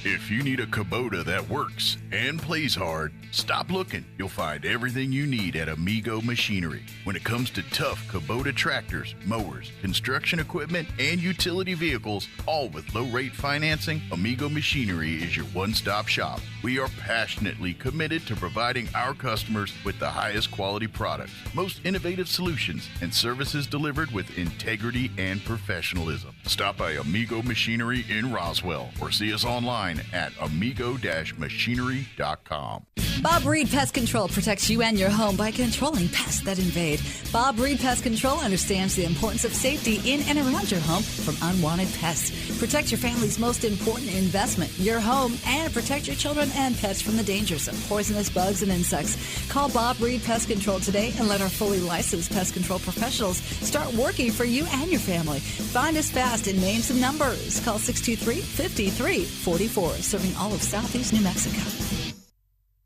If you need a Kubota that works and plays hard, stop looking. You'll find everything you need at Amigo Machinery. When it comes to tough Kubota tractors, mowers, construction equipment, and utility vehicles, all with low-rate financing, Amigo Machinery is your one-stop shop. We are passionately committed to providing our customers with the highest quality products, most innovative solutions, and services delivered with integrity and professionalism. Stop by Amigo Machinery in Roswell or see us online at amigo-machinery.com. Bob Reed Pest Control protects you and your home by controlling pests that invade. Bob Reed Pest Control understands the importance of safety in and around your home from unwanted pests. Protect your family's most important investment, your home, and protect your children and pets from the dangers of poisonous bugs and insects. Call Bob Reed Pest Control today and let our fully licensed pest control professionals start working for you and your family. Find us fast in names and numbers. Call 623-5344, serving all of southeast New Mexico.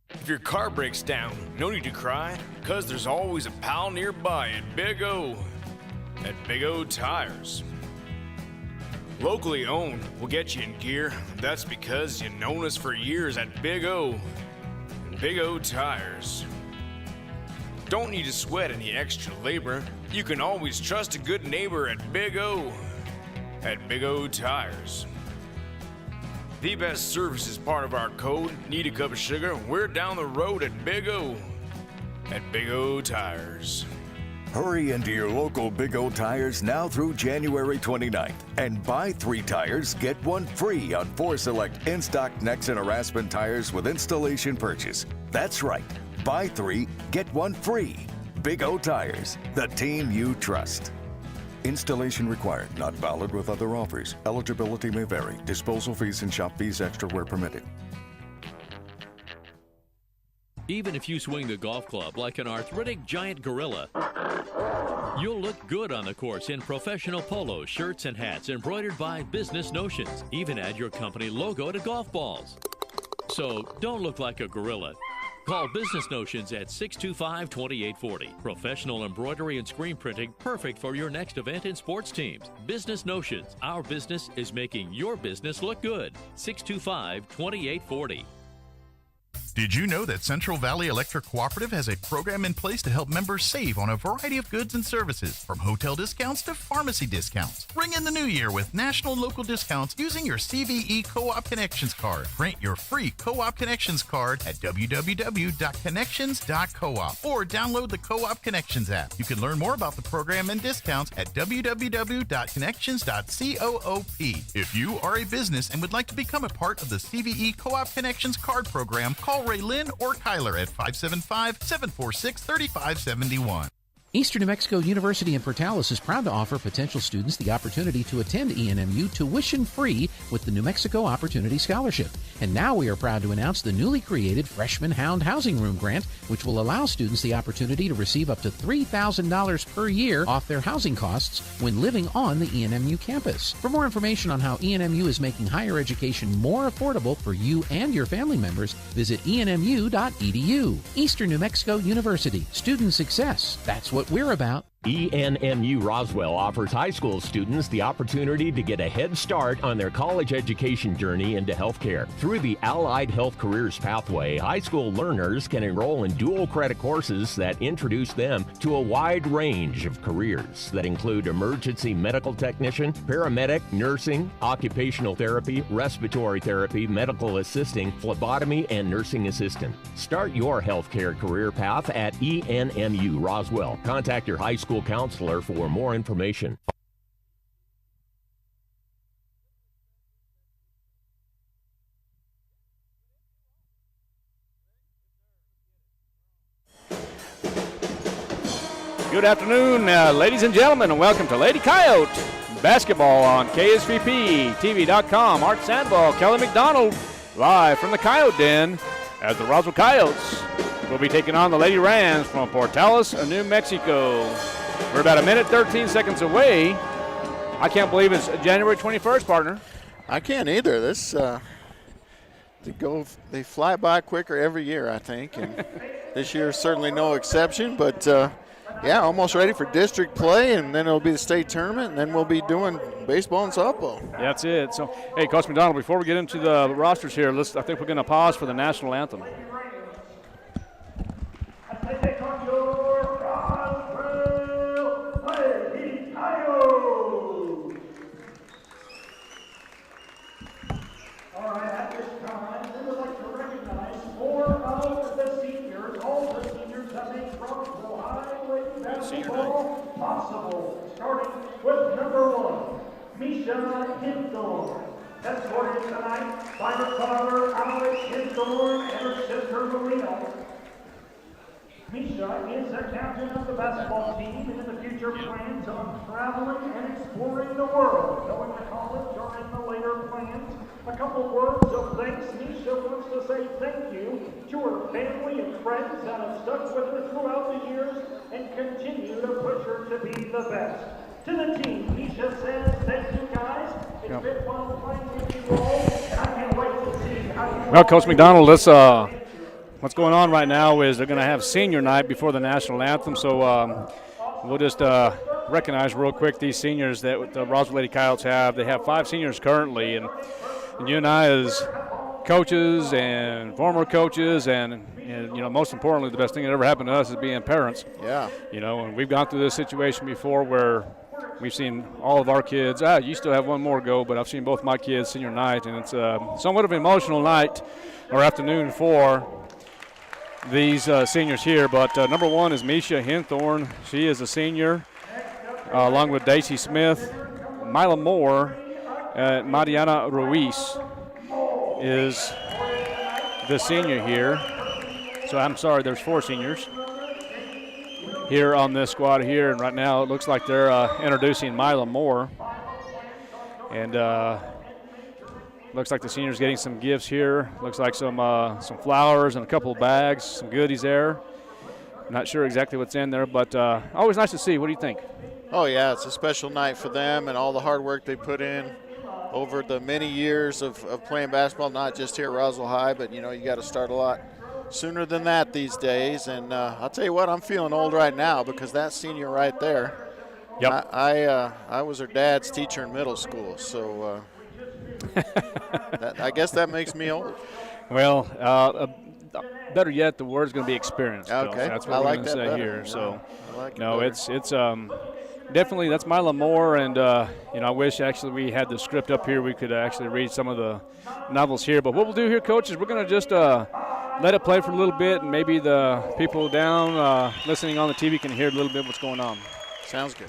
If your car breaks down, no need to cry, because there's always a pal nearby at Big O. At Big O Tires. Locally owned will get you in gear. That's because you've known us for years at Big O. Big O Tires. Don't need to sweat any extra labor. You can always trust a good neighbor at Big O. At Big O Tires. The best service is part of our code. Need a cup of sugar? We're down the road at Big O. At Big O Tires. Hurry into your local Big O Tires now through January 29th and buy 3 tires, get 1 free on 4 select in-stock Nexen or Aspen tires with installation purchase. That's right. Buy 3, get 1 free. Big O Tires, the team you trust. Installation required, not valid with other offers. Eligibility may vary. Disposal fees and shop fees extra where permitted. Even if you swing the golf club like an arthritic giant gorilla, you'll look good on the course in professional polos, shirts, and hats embroidered by Business Notions. Even add your company logo to golf balls. So don't look like a gorilla. Call Business Notions at 625-2840. Professional embroidery and screen printing, perfect for your next event and sports teams. Business Notions. Our business is making your business look good. 625-2840. Did you know that Central Valley Electric Cooperative has a program in place to help members save on a variety of goods and services, from hotel discounts to pharmacy discounts? Ring in the new year with national and local discounts using your CVE Co-op Connections card. Print your free Co-op Connections card at www.connections.coop or download the Co-op Connections app. You can learn more about the program and discounts at www.connections.coop. If you are a business and would like to become a part of the CVE Co-op Connections card program, call Ray Lynn or Kyler at 575-746-3571. Eastern New Mexico University in Portales is proud to offer potential students the opportunity to attend ENMU tuition-free with the New Mexico Opportunity Scholarship. And now we are proud to announce the newly created Freshman Hound Housing Room Grant, which will allow students the opportunity to receive up to $3,000 per year off their housing costs when living on the ENMU campus. For more information on how ENMU is making higher education more affordable for you and your family members, visit enmu.edu. Eastern New Mexico University. Student success. That's what we're about. ENMU Roswell offers high school students the opportunity to get a head start on their college education journey into healthcare. Through the Allied Health Careers Pathway, high school learners can enroll in dual credit courses that introduce them to a wide range of careers that include emergency medical technician, paramedic, nursing, occupational therapy, respiratory therapy, medical assisting, phlebotomy, and nursing assistant. Start your healthcare career path at ENMU Roswell. Contact your high school counselor for more information. Good afternoon, ladies and gentlemen, and welcome to Lady Coyote basketball on KSVP, TV.com. Art Sandball, Kelly McDonald, live from the Coyote Den as the Roswell Coyotes will be taking on the Lady Rams from Portales, New Mexico. We're about a minute, 13 seconds away. I can't believe it's January 21st, partner. I can't either. They fly by quicker every year, I think, and this year is certainly no exception. But Yeah, almost ready for district play, and then it'll be the state tournament, and then we'll be doing baseball and softball. That's it. So, hey, Coach McDonald, before we get into the rosters here, I think we're going to pause for the national anthem. Possible, starting with number 1, Misha Hinthorn. Escorted tonight by her father, Alex Hinthorn, and her sister, Marina. Misha is a captain of the basketball team and in the future plans on traveling and exploring the world, going to college or in the later plans. A couple words of thanks. Misha wants to say thank you to her family and friends that have stuck with her throughout the years and continue to push her to be the best. To the team, Misha says, thank you guys. It's been fun playing with you all, and I can't wait to see how you Well, Coach McDonald, what's going on right now is they're going to have senior night before the national anthem, so we'll just recognize real quick these seniors that the Roswell Lady Coyotes have. They have 5 seniors currently, and you and I as coaches and former coaches and most importantly, the best thing that ever happened to us is being parents. Yeah. And we've gone through this situation before where we've seen all of our kids. You still have one more to go, but I've seen both my kids senior night, and it's somewhat of an emotional night or afternoon for these seniors here. But number 1 is Misha Hinthorn. She is a senior, along with Daisy Smith, Mila Moore, Mariana Ruiz is the senior here. So I'm sorry, there's 4 seniors here on this squad here, and right now it looks like they're introducing Mila Moore. And looks like the seniors getting some gifts here. Looks like some flowers and a couple of bags, some goodies there. Not sure exactly what's in there, but always nice to see. What do you think? Oh, yeah, it's a special night for them and all the hard work they put in over the many years of playing basketball, not just here at Roswell High, but, you got to start a lot sooner than that these days. And I'll tell you what, I'm feeling old right now because that senior right there, yep. I was her dad's teacher in middle school, so I guess that makes me old. Well, better yet, the word's going to be experience. Okay, That's what we're going to say better. Here. Yeah. So, like it's definitely that's Mila Moore, and I wish actually we had the script up here. We could actually read some of the novels here. But what we'll do here, Coach, is we're going to just let it play for a little bit, and maybe the people down listening on the TV can hear a little bit what's going on. Sounds good.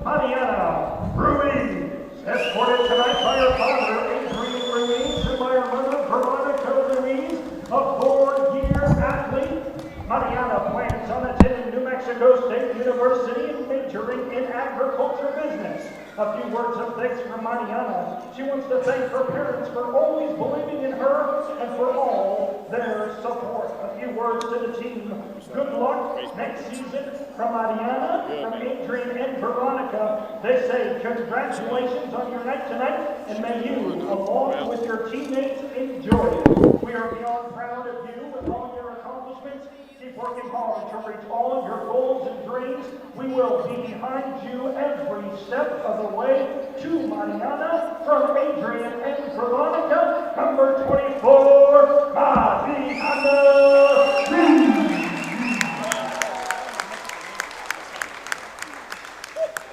Mariana Ruiz, escorted tonight by her father, Adrian Ruiz, and by her mother, Veronica Ruiz, a 4-year athlete. Mariana plans on attending New Mexico State University and majoring in agriculture business. A few words of thanks from Mariana. She wants to thank her parents for always believing in her and for all their support. A few words to the team. Good luck next season from Mariana, from Adrian and Veronica. They say congratulations on your night tonight, and may you, along with your teammates, enjoy it. We are beyond proud of you and all your accomplishments. Keep working hard to reach all of your goals and dreams. We will be behind you every step of the way. To Mariana, from Adrian and Veronica, number 24, Mariana.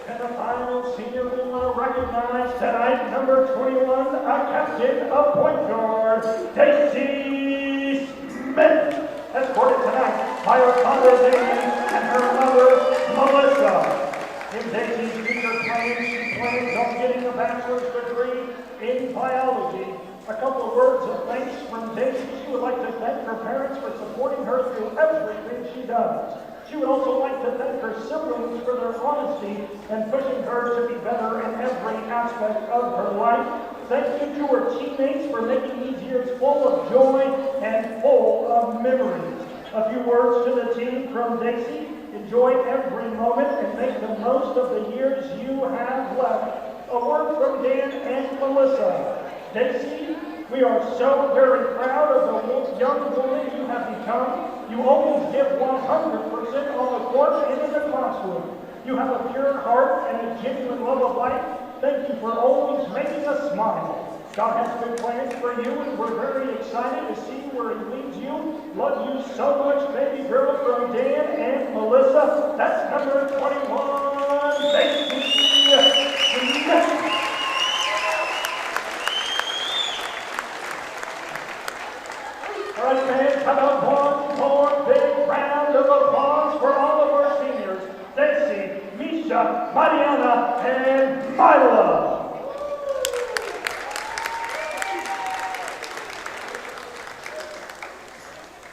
And the final senior we want to recognize tonight, number 21, a captain of point guard, Daisy Smith. Escorted tonight by her father, Daisy, and her mother, Melissa. In Daisy's future plans, she plans on getting a bachelor's degree in biology. A couple of words of thanks from Daisy. She would like to thank her parents for supporting her through everything she does. She would also like to thank her siblings for their honesty and pushing her to be better in every aspect of her life. Thank you to her teammates for making these years full of joy and full of memories. A few words to the team from Daisy. Enjoy every moment and make the most of the years you have left. A word from Dan and Melissa. Daisy, We are so very proud of the young woman you have become. You always give 100% on the court and in the classroom. You have a pure heart and a genuine love of life. Thank you for always making us smile. God has good plans for you, and we're very excited to see where He leads you. Love you so much, baby girl, from Dan and Melissa. That's number 21, Macy. All right, fans, how about one more big round of applause for all of our seniors, Stacy, Misha, Mariana, and Mila.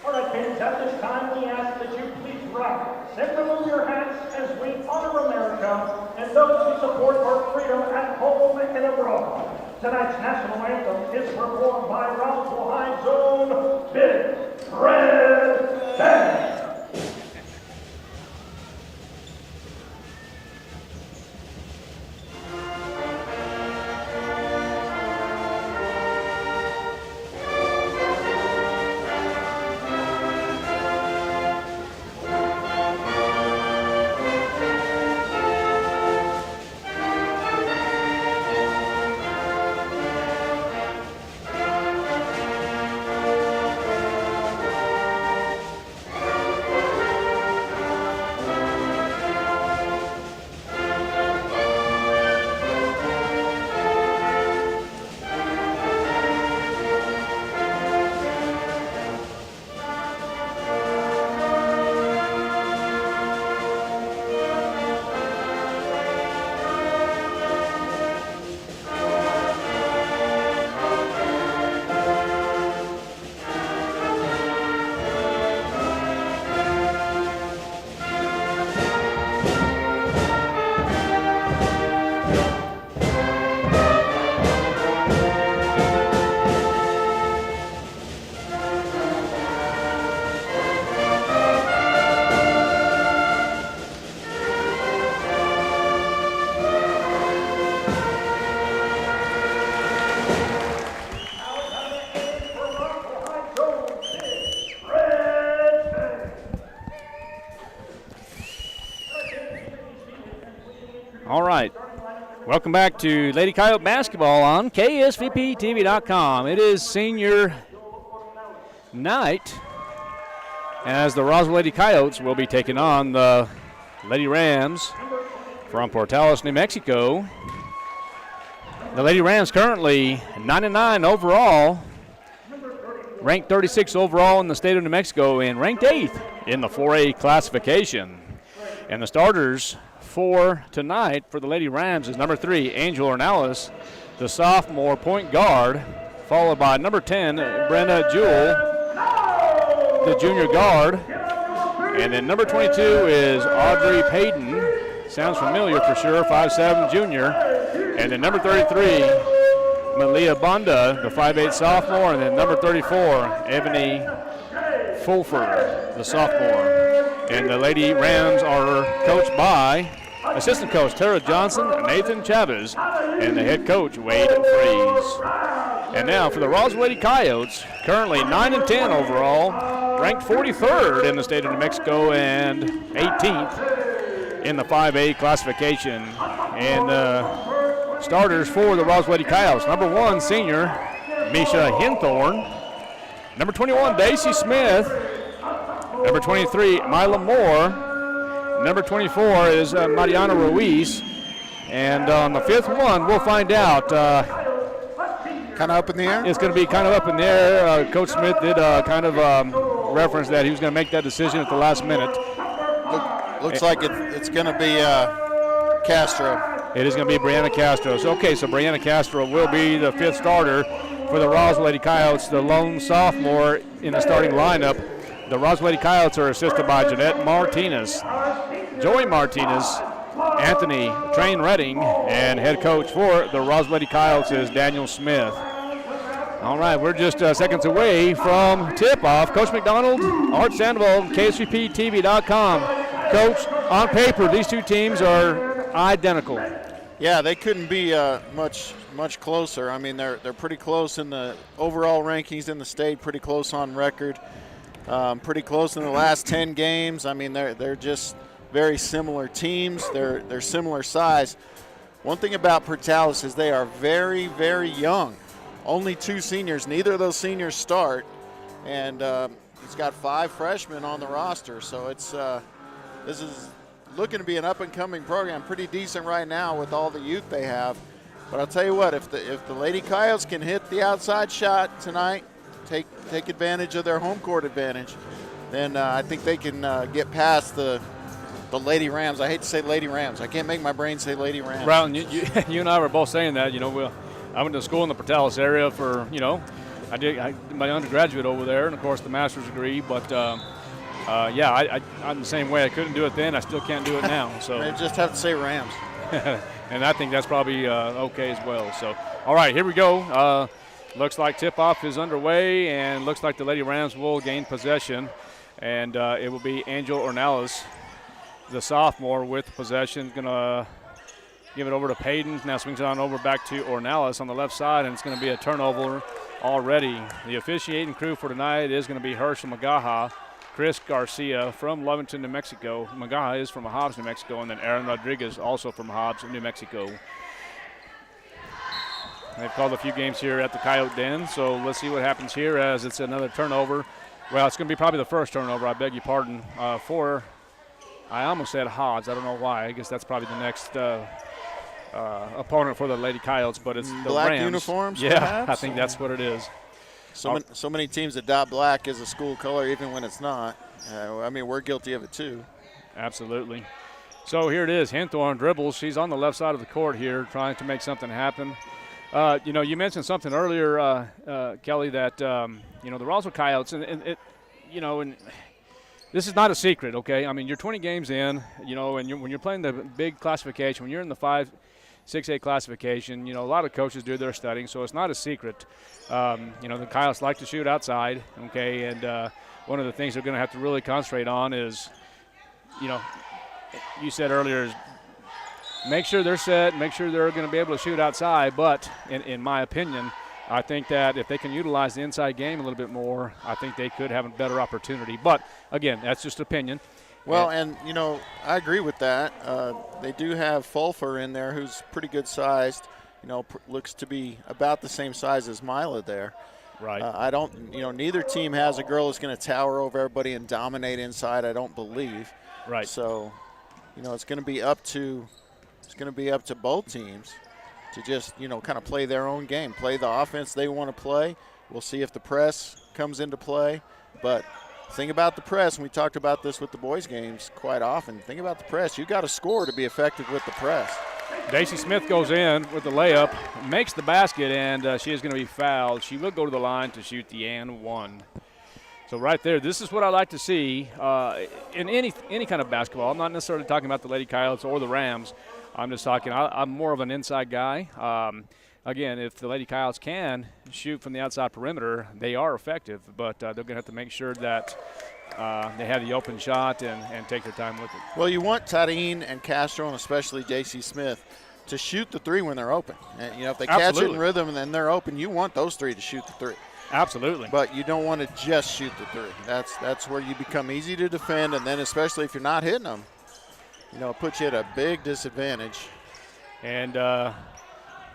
All right, fans, at this time we ask that you please rise and remove your hats as we honor America and those who support our freedom at home and abroad. Tonight's national anthem is performed by Roswell High's own Big Red Band. All right. Welcome back to Lady Coyote basketball on KSVPTV.com. It is senior night as the Roswell Lady Coyotes will be taking on the Lady Rams from Portales, New Mexico. The Lady Rams currently 9-9 overall, ranked 36 overall in the state of New Mexico, and ranked 8th in the 4A classification. And the starters for tonight for the Lady Rams is number 3, Angel Ornelas, the sophomore point guard, followed by number 10, Brenda Jewell, the junior guard. And then number 22 is Audrey Payton. Sounds familiar for sure, 5'7" junior. And then number 33, Malia Banda, the 5'8" sophomore. And then number 34, Ebony Fulford, the sophomore. And the Lady Rams are coached by assistant coach Tara Johnson, Nathan Chavez, and the head coach Wade Freeze. And now for the Roswell Lady Coyotes, currently 9-10 overall, ranked 43rd in the state of New Mexico and 18th in the 5A classification. And starters for the Roswell Lady Coyotes, number 1, senior Misha Hinthorn, number 21, Daisy Smith, number 23, Mila Moore, number 24 is Mariana Ruiz, and on the 5th one, we'll find out. Kind of up in the air? It's going to be kind of up in the air. Coach Smith did kind of reference that he was going to make that decision at the last minute. Looks like it's going to be Castro. It is going to be Brianna Castro. So Brianna Castro will be the 5th starter for the Roswell Lady Coyotes, the lone sophomore in the starting lineup. The Roswell Lady Coyotes are assisted by Jeanette Martinez, Joey Martinez, Anthony Train Redding, and head coach for the Roswell Lady Coyotes is Daniel Smith. All right, we're just seconds away from tip-off. Coach McDonald, Art Sandoval, KSVPTV.com. Coach, on paper, these two teams are identical. Yeah, they couldn't be much closer. I mean, they're pretty close in the overall rankings in the state, pretty close on record, pretty close in the last 10 games. I mean, they're just very similar teams. They're similar size. One thing about Portales is they are very, very young. Only 2 seniors. Neither of those seniors start, and he's got 5 freshmen on the roster. So this is looking to be an up-and-coming program, pretty decent right now with all the youth they have. But I'll tell you what, if the Lady Coyotes can hit the outside shot tonight, take advantage of their home court advantage, then I think they can get past the Lady Rams. I hate to say Lady Rams. I can't make my brain say Lady Rams. Brown, you and I were both saying that. I went to school in the Portales area for, I did my undergraduate over there, and of course the master's degree. But I'm the same way. I couldn't do it then. I still can't do it now. So I just have to say Rams. And I think that's probably okay as well. So, all right, here we go. Looks like tip-off is underway, and looks like the Lady Rams will gain possession. And it will be Angel Ornelas, the sophomore, with possession. Going to give it over to Payton. Now swings it on over back to Ornelas on the left side, and it's going to be a turnover already. The officiating crew for tonight is going to be Herschel Magaha, Chris Garcia from Lovington, New Mexico. Magaha is from Hobbs, New Mexico, and then Aaron Rodriguez also from Hobbs, New Mexico. They've called a few games here at the Coyote Den, so let's see what happens here as it's another turnover. Well, it's going to be probably the first turnover, I beg your pardon, for, I almost said Hobbs. I don't know why. I guess that's probably the next opponent for the Lady Coyotes, but it's the Black Rams. Uniforms, yeah, perhaps? I think that's what it is. So many teams adopt black as a school color even when it's not. I mean, we're guilty of it too. Absolutely. So here it is. Henthorn dribbles. She's on the left side of the court here trying to make something happen. You mentioned something earlier, Kelly, that, the Roswell Coyotes, and this is not a secret, okay? I mean, you're 20 games in, and when you're playing the big classification, when you're in the 5-6A classification, a lot of coaches do their studying, so it's not a secret. The Coyotes like to shoot outside, okay, and one of the things they're going to have to really concentrate on is, you said earlier, is make sure they're set, make sure they're going to be able to shoot outside, but in my opinion, I think that if they can utilize the inside game a little bit more, I think they could have a better opportunity. But, again, that's just opinion. Well, and I agree with that. They do have Fulfer in there who's pretty good sized, looks to be about the same size as Mila there. Right. I don't, neither team has a girl who's going to tower over everybody and dominate inside, I don't believe. Right. So, it's going to be up to both teams to just, kind of play their own game, play the offense they want to play. We'll see if the press comes into play. But think about the press, and we talked about this with the boys' games quite often. Think about the press. You got to score to be effective with the press. Daisy Smith goes in with the layup, makes the basket, and she is going to be fouled. She will go to the line to shoot the and one. So right there, this is what I like to see in any kind of basketball. I'm not necessarily talking about the Lady Coyotes or the Rams. I'm just talking, I'm more of an inside guy. Again, if the Lady Coyotes can shoot from the outside perimeter, they are effective, but they're going to have to make sure that they have the open shot and take their time with it. Well, you want Tadine and Castro, and especially Daisy Smith, to shoot the three when they're open. And, if they catch it in rhythm and then they're open, you want those three to shoot the three. Absolutely. But you don't want to just shoot the three. That's where you become easy to defend, and then especially if you're not hitting them, it puts you at a big disadvantage. And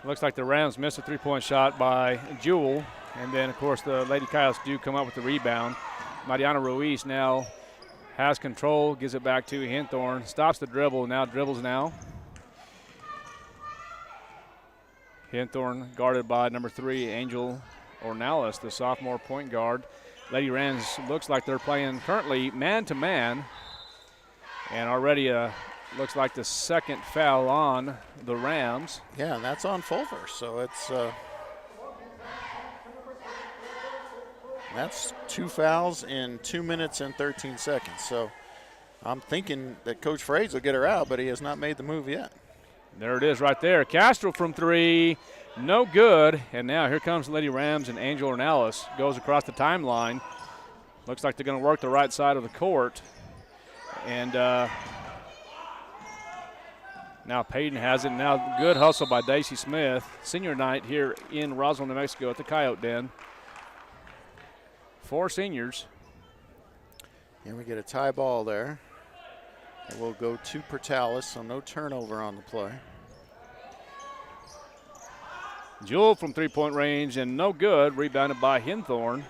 looks like the Rams missed a three-point shot by Jewel, and then, of course, the Lady Coyotes do come up with the rebound. Mariana Ruiz now has control, gives it back to Henthorn, stops the dribble, dribbles now. Henthorn guarded by number 3, Angel Ornelas, the sophomore point guard. Lady Rams looks like they're playing currently man-to-man, and already looks like the second foul on the Rams. Yeah, and that's on Fulfer, so it's that's 2 fouls in 2 minutes and 13 seconds. So I'm thinking that Coach Frades will get her out, but he has not made the move yet. There it is right there. Castro from 3, no good. And now here comes Lady Rams, and Angel Ornelas goes across the timeline. Looks like they're going to work the right side of the court. And Now Payton has it. Now good hustle by Daisy Smith. Senior night here in Roswell, New Mexico at the Coyote Den. 4 seniors. And we get a tie ball there. And we'll go to Portales, so no turnover on the play. Jewel from three-point range and no good. Rebounded by Hinthorn.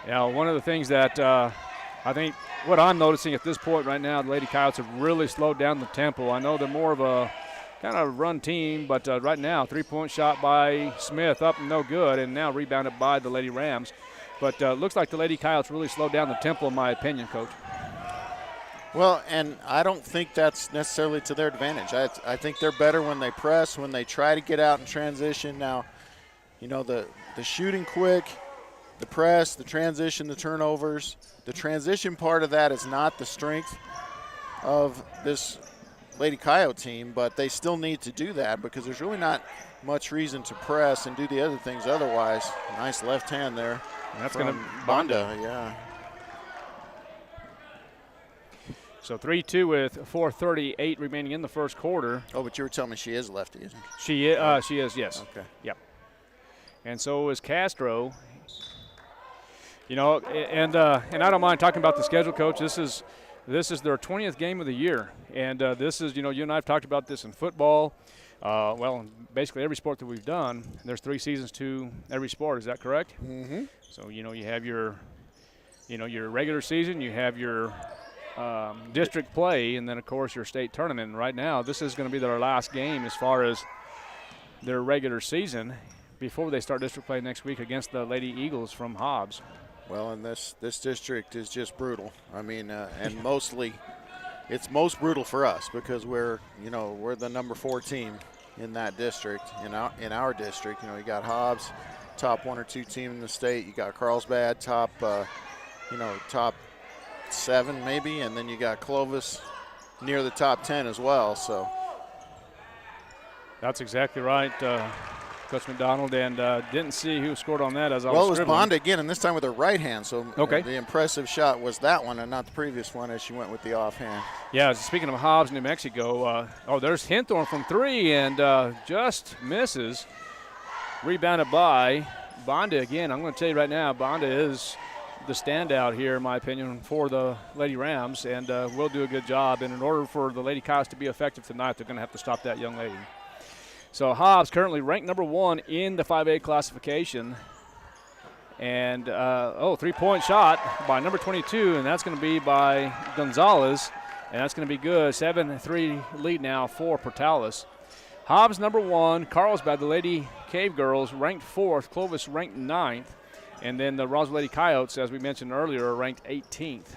Now, one of the things that I think what I'm noticing at this point right now, the Lady Coyotes have really slowed down the tempo. I know they're more of a kind of run team, but right now, three-point shot by Smith up and no good, and now rebounded by the Lady Rams. But looks like the Lady Coyotes really slowed down the tempo, in my opinion, Coach. Well, and I don't think that's necessarily to their advantage. I think they're better when they press, when they try to get out in transition. Now, you know, the shooting quick, the press, the transition, the turnovers. The transition part of that is not the strength of this Lady Coyote team, but they still need to do that because there's really not much reason to press and do the other things otherwise. Nice left hand there. And that's going to Bonda, yeah. So 3-2 with 4:38 remaining in the first quarter. Oh, but you were telling me she is lefty, isn't she? She is, yes. Okay. Yep. And so is Castro. You know, and I don't mind talking about the schedule, Coach. This is their 20th game of the year, and this is, you know, you and I have talked about this in football. Well, basically every sport that we've done. There's 3 seasons to every sport. Is that correct? Mm-hmm. So you know you have your regular season, you have your district play, and then of course your state tournament. And right now, this is going to be their last game as far as their regular season before they start district play next week against the Lady Eagles from Hobbs. Well, and this district is just brutal. I mean, and mostly it's most brutal for us because we're the number 4 team in that district, in our district. You know, you got Hobbs, top 1 or 2 team in the state. You got Carlsbad, top 7 maybe, and then you got Clovis near the top 10 as well. So that's exactly right, Coach McDonald, and didn't see who scored on that as I was Well, it was scribbling. Bonda again, and this time with her right hand. So okay. The impressive shot was that one and not the previous one as she went with the offhand. Yeah, speaking of Hobbs, New Mexico, there's Hinthorn from 3 and just misses. Rebounded by Bonda again. I'm going to tell you right now, Bonda is the standout here, in my opinion, for the Lady Rams, and will do a good job. And in order for the Lady Coyotes to be effective tonight, they're going to have to stop that young lady. So Hobbs currently ranked number 1 in the 5A classification. And, 3-point shot by number 22, and that's going to be by Gonzalez. And that's going to be good. 7-3 lead now for Portales. Hobbs number 1, Carlsbad, the Lady Cave Girls, ranked 4th. Clovis ranked 9th. And then the Roswell Lady Coyotes, as we mentioned earlier, are ranked 18th.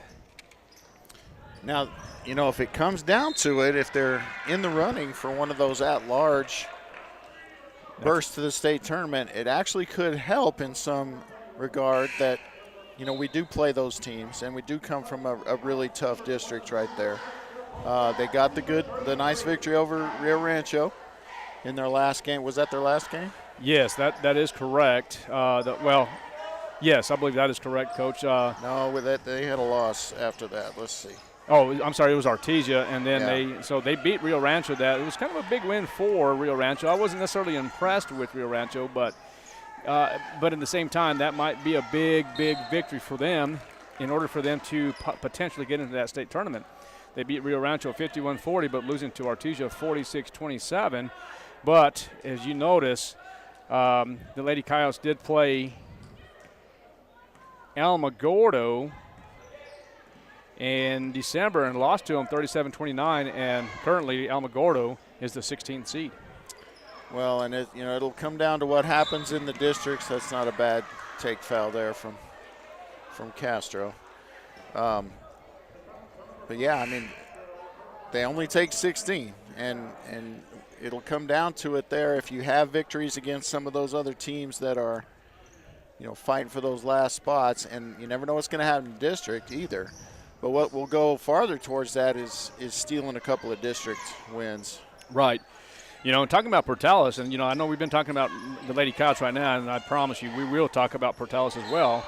Now, you know, if it comes down to it, if they're in the running for one of those at-large bursts to the state tournament, it actually could help in some regard that, you know, we do play those teams and we do come from a really tough district right there. They got the nice victory over Rio Rancho in their last game. Was that their last game? Yes, that is correct. Yes, I believe that is correct, Coach. No, with that they had a loss after that. Let's see. Oh, I'm sorry, it was Artesia, and then Yeah. they beat Rio Rancho. That it was kind of a big win for Rio Rancho. I wasn't necessarily impressed with Rio Rancho, but at the same time, that might be a big victory for them in order for them to potentially get into that state tournament. They beat Rio Rancho 51-40, but losing to Artesia 46-27. But as you notice, the Lady Coyotes did play Alamogordo in December and lost to them 37-29, and currently Alamogordo is the 16th seed. Well, and it'll come down to what happens in the districts. That's not a bad take foul there from Castro. But yeah, I mean, they only take 16, and it'll come down to it there. If you have victories against some of those other teams that are, fighting for those last spots, and you never know what's going to happen in the district either. But what will go farther towards that is stealing a couple of district wins. Right. Talking about Portales, and, I know we've been talking about the Lady Coyotes right now, and I promise you we will talk about Portales as well.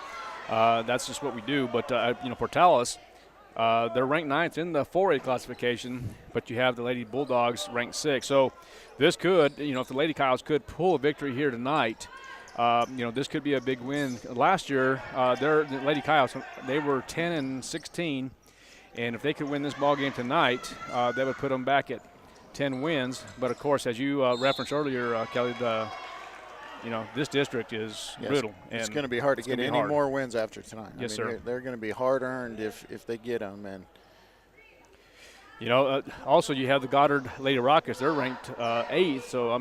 That's just what we do. But, Portales They're ranked 9th in the 4A classification, but you have the Lady Bulldogs ranked 6th. So this could, if the Lady Coyotes could pull a victory here tonight, this could be a big win. Last year, the Lady Coyotes, they were 10-16, and if they could win this ball game tonight, that would put them back at 10 wins. But of course, as you referenced earlier, Kelly, this district is brutal. It's going to be hard to get any more wins after tonight. Yes, sir. They're going to be hard-earned if they get them. And also you have the Goddard Lady Rockets. They're ranked 8th. So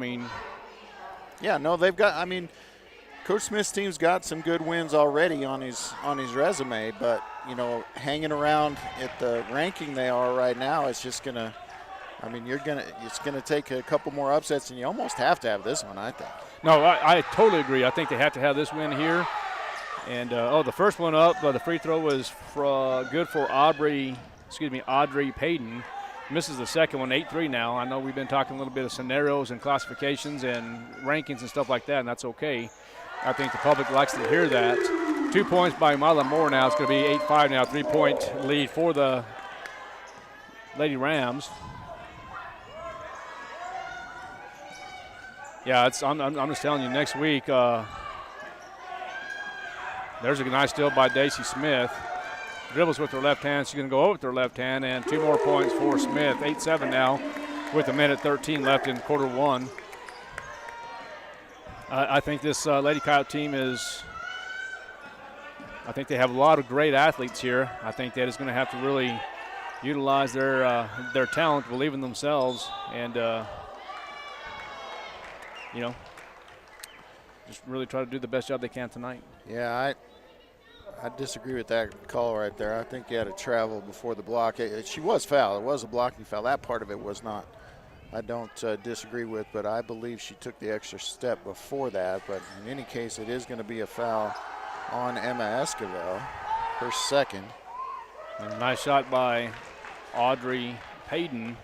they've got. Coach Smith's team's got some good wins already on his resume, but hanging around at the ranking they are right now, it's just going to. It's going to take a couple more upsets, and you almost have to have this one, I think. No, I totally agree. I think they have to have this win here. And, the first one up, the free throw was good for Audrey Payton. Misses the second one, 8-3 now. I know we've been talking a little bit of scenarios and classifications and rankings and stuff like that, and that's okay. I think the public likes to hear that. 2 points by Marla Moore now. It's going to be 8-5 now, 3-point lead for the Lady Rams. Yeah, I'm just telling you, next week, there's a nice steal by Daisy Smith. Dribbles with her left hand. She's going to go over with her left hand, and 2 more points for Smith. 8-7 now with 1:13 left in quarter one. I think this Lady Coyote team I think they have a lot of great athletes here. I think that is going to have to really utilize their talent, believe in themselves, and just really try to do the best job they can tonight. Yeah, I disagree with that call right there. I think you had to travel before the block. She was fouled. It was a blocking foul. That part of it was not. I don't disagree with, but I believe she took the extra step before that. But in any case, it is going to be a foul on Emma Esquivel, her second. And a nice shot by Audrey Payton.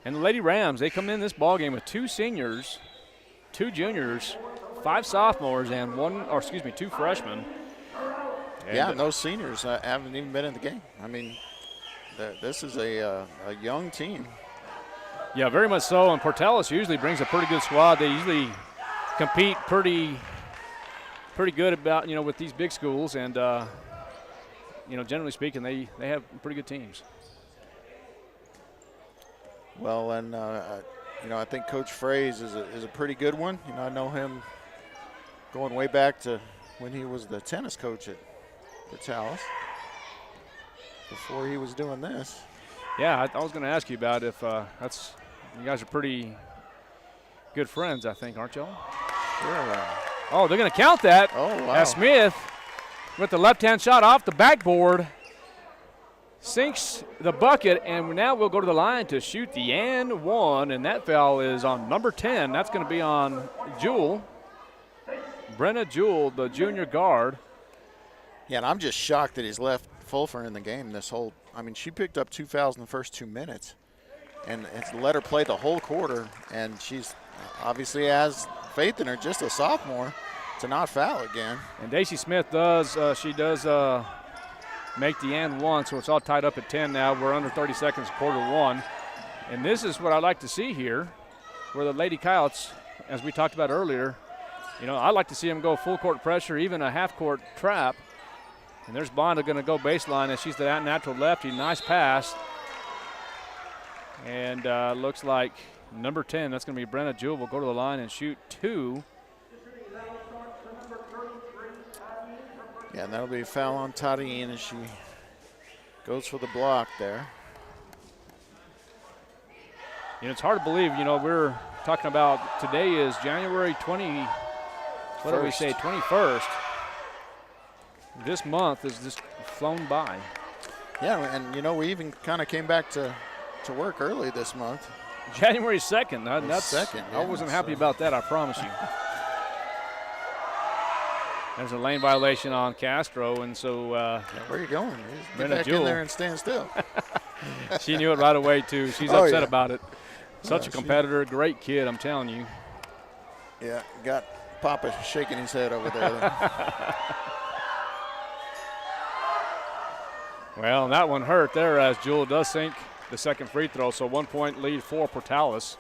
And the Lady Rams, they come in this ballgame with 2 seniors, 2 juniors, 5 sophomores, and 2 freshmen. And those seniors haven't even been in the game. This is a young team. Yeah, very much so. And Portales usually brings a pretty good squad. They usually compete pretty good about with these big schools, and generally speaking, they have pretty good teams. Well, and I think Coach Fraze is a pretty good one. I know him going way back to when he was the tennis coach at Portales before he was doing this. Yeah, I was going to ask you about if you guys are pretty good friends, I think, aren't y'all? Sure. Oh, they're going to count that. Oh, wow. As Smith, with the left-hand shot off the backboard, sinks the bucket, and now we'll go to the line to shoot the and one, and that foul is on number 10. That's going to be on Jewell. Brenna Jewell, the junior guard. Yeah, and I'm just shocked that he's left Fulfer in the game this whole – she picked up 2 fouls in the first 2 minutes, and it's let her play the whole quarter, and she's obviously has faith in her, just a sophomore, to not foul again. And Daisy Smith does make the and one, so it's all tied up at 10 now. We're under 30 seconds, quarter one. And this is what I like to see here, where the Lady Coyotes, as we talked about earlier, I like to see them go full court pressure, even a half court trap. And there's Bonda going to go baseline, and she's the natural lefty. Nice pass. And looks like number 10, that's going to be Brenna Jewell, will go to the line and shoot 2. Yeah, and that'll be a foul on Tadine as she goes for the block there. It's hard to believe, we're talking about today is January 21st. This month has just flown by. Yeah, and we even kind of came back to work early this month. January 2nd. That's 2nd. I wasn't happy about that, I promise you. There's a lane violation on Castro, and so where are you going? Get back in there and stand still. She knew it right away too. She's upset about it. Such a competitor, great kid, I'm telling you. Yeah, got Papa shaking his head over there. Well, and that one hurt there as Jewel does sink the second free throw, so 1 point lead for Portales.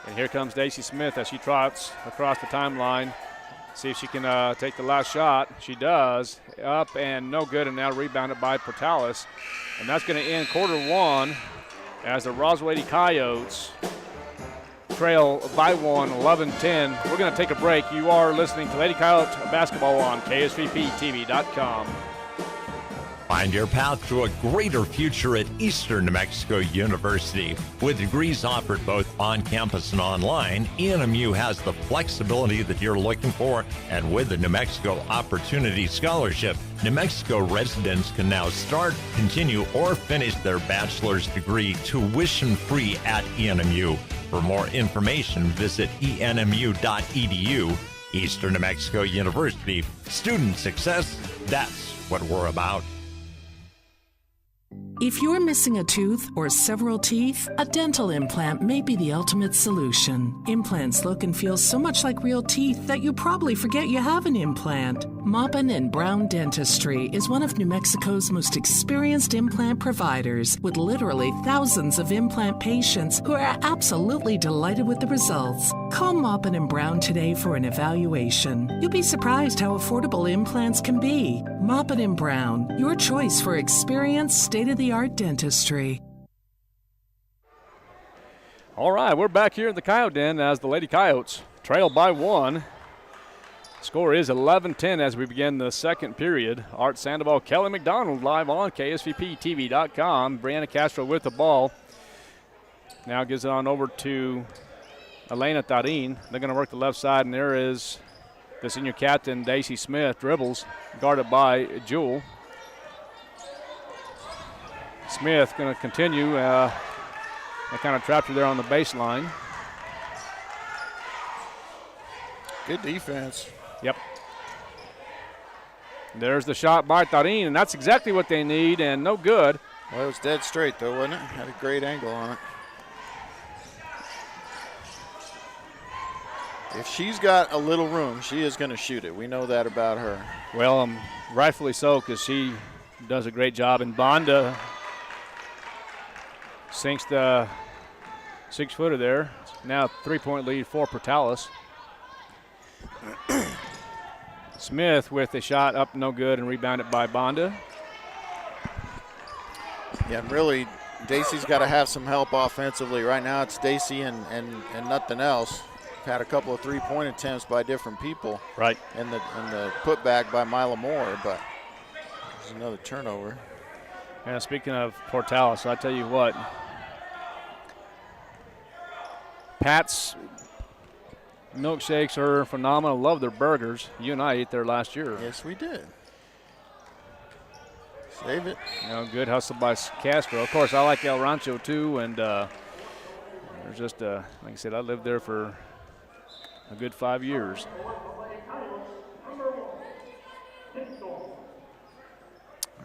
And here comes Daisy Smith as she trots across the timeline. See if she can take the last shot. She does. Up and no good, and now rebounded by Portales. And that's going to end quarter one as the Roswell Lady Coyotes trail by 1, 11-10. We're going to take a break. You are listening to Lady Coyote Basketball on KSVPTV.com. Find your path to a greater future at Eastern New Mexico University. With degrees offered both on campus and online, ENMU has the flexibility that you're looking for, and with the New Mexico Opportunity Scholarship, New Mexico residents can now start, continue, or finish their bachelor's degree tuition-free at ENMU. For more information, visit enmu.edu. Eastern New Mexico University. Student success, that's what we're about. If you're missing a tooth or several teeth, a dental implant may be the ultimate solution. Implants look and feel so much like real teeth that you probably forget you have an implant. Maupin & Brown Dentistry is one of New Mexico's most experienced implant providers, with literally thousands of implant patients who are absolutely delighted with the results. Call Maupin & Brown today for an evaluation. You'll be surprised how affordable implants can be. Maupin & Brown, your choice for experienced, state-of-the-art dentistry. All right, we're back here in the Coyote Den as the Lady Coyotes trail by 1. Score is 11-10 as we begin the second period. Art Sandoval, Kelly McDonald live on KSVPTV.com. Brianna Castro with the ball. Now gives it on over to Elena Tarin. They're going to work the left side, and there is the senior captain, Daisy Smith, dribbles, guarded by Jewel. Smith going to continue. They kind of trapped her there on the baseline. Good defense. Yep. There's the shot by Tarin, and that's exactly what they need, and no good. Well, it was dead straight, though, wasn't it? Had a great angle on it. If she's got a little room, she is going to shoot it. We know that about her. Well, rightfully so, because she does a great job. And Bonda sinks the 6-footer there. Now 3-point lead for Portales. Smith with the shot up, no good, and rebounded by Bonda. Yeah, really, Dacey's got to have some help offensively. Right now it's Dacey and nothing else. Had a couple of three-point attempts by different people. Right. And the putback by Mila Moore, but there's another turnover. Yeah, speaking of Portales, I tell you what, Pat's milkshakes are phenomenal. Love their burgers. You and I ate there last year. Yes, we did. Save it. Good hustle by Castro. Of course, I like El Rancho too, and there's just like I said, I lived there for a good 5 years.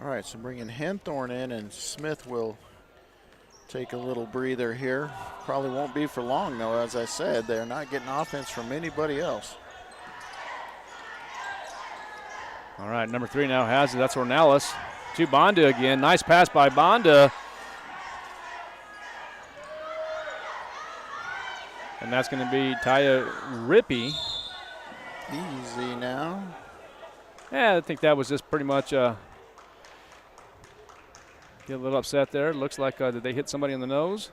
All right, so bringing Henthorn in, and Smith will take a little breather here. Probably won't be for long, though. As I said, they're not getting offense from anybody else. All right, number 3 now has it. That's Ornelas. To Bonda again. Nice pass by Bonda. And that's going to be Taya Rippey. Easy now. Yeah, I think that was just pretty much get a little upset there. Looks like did they hit somebody in the nose?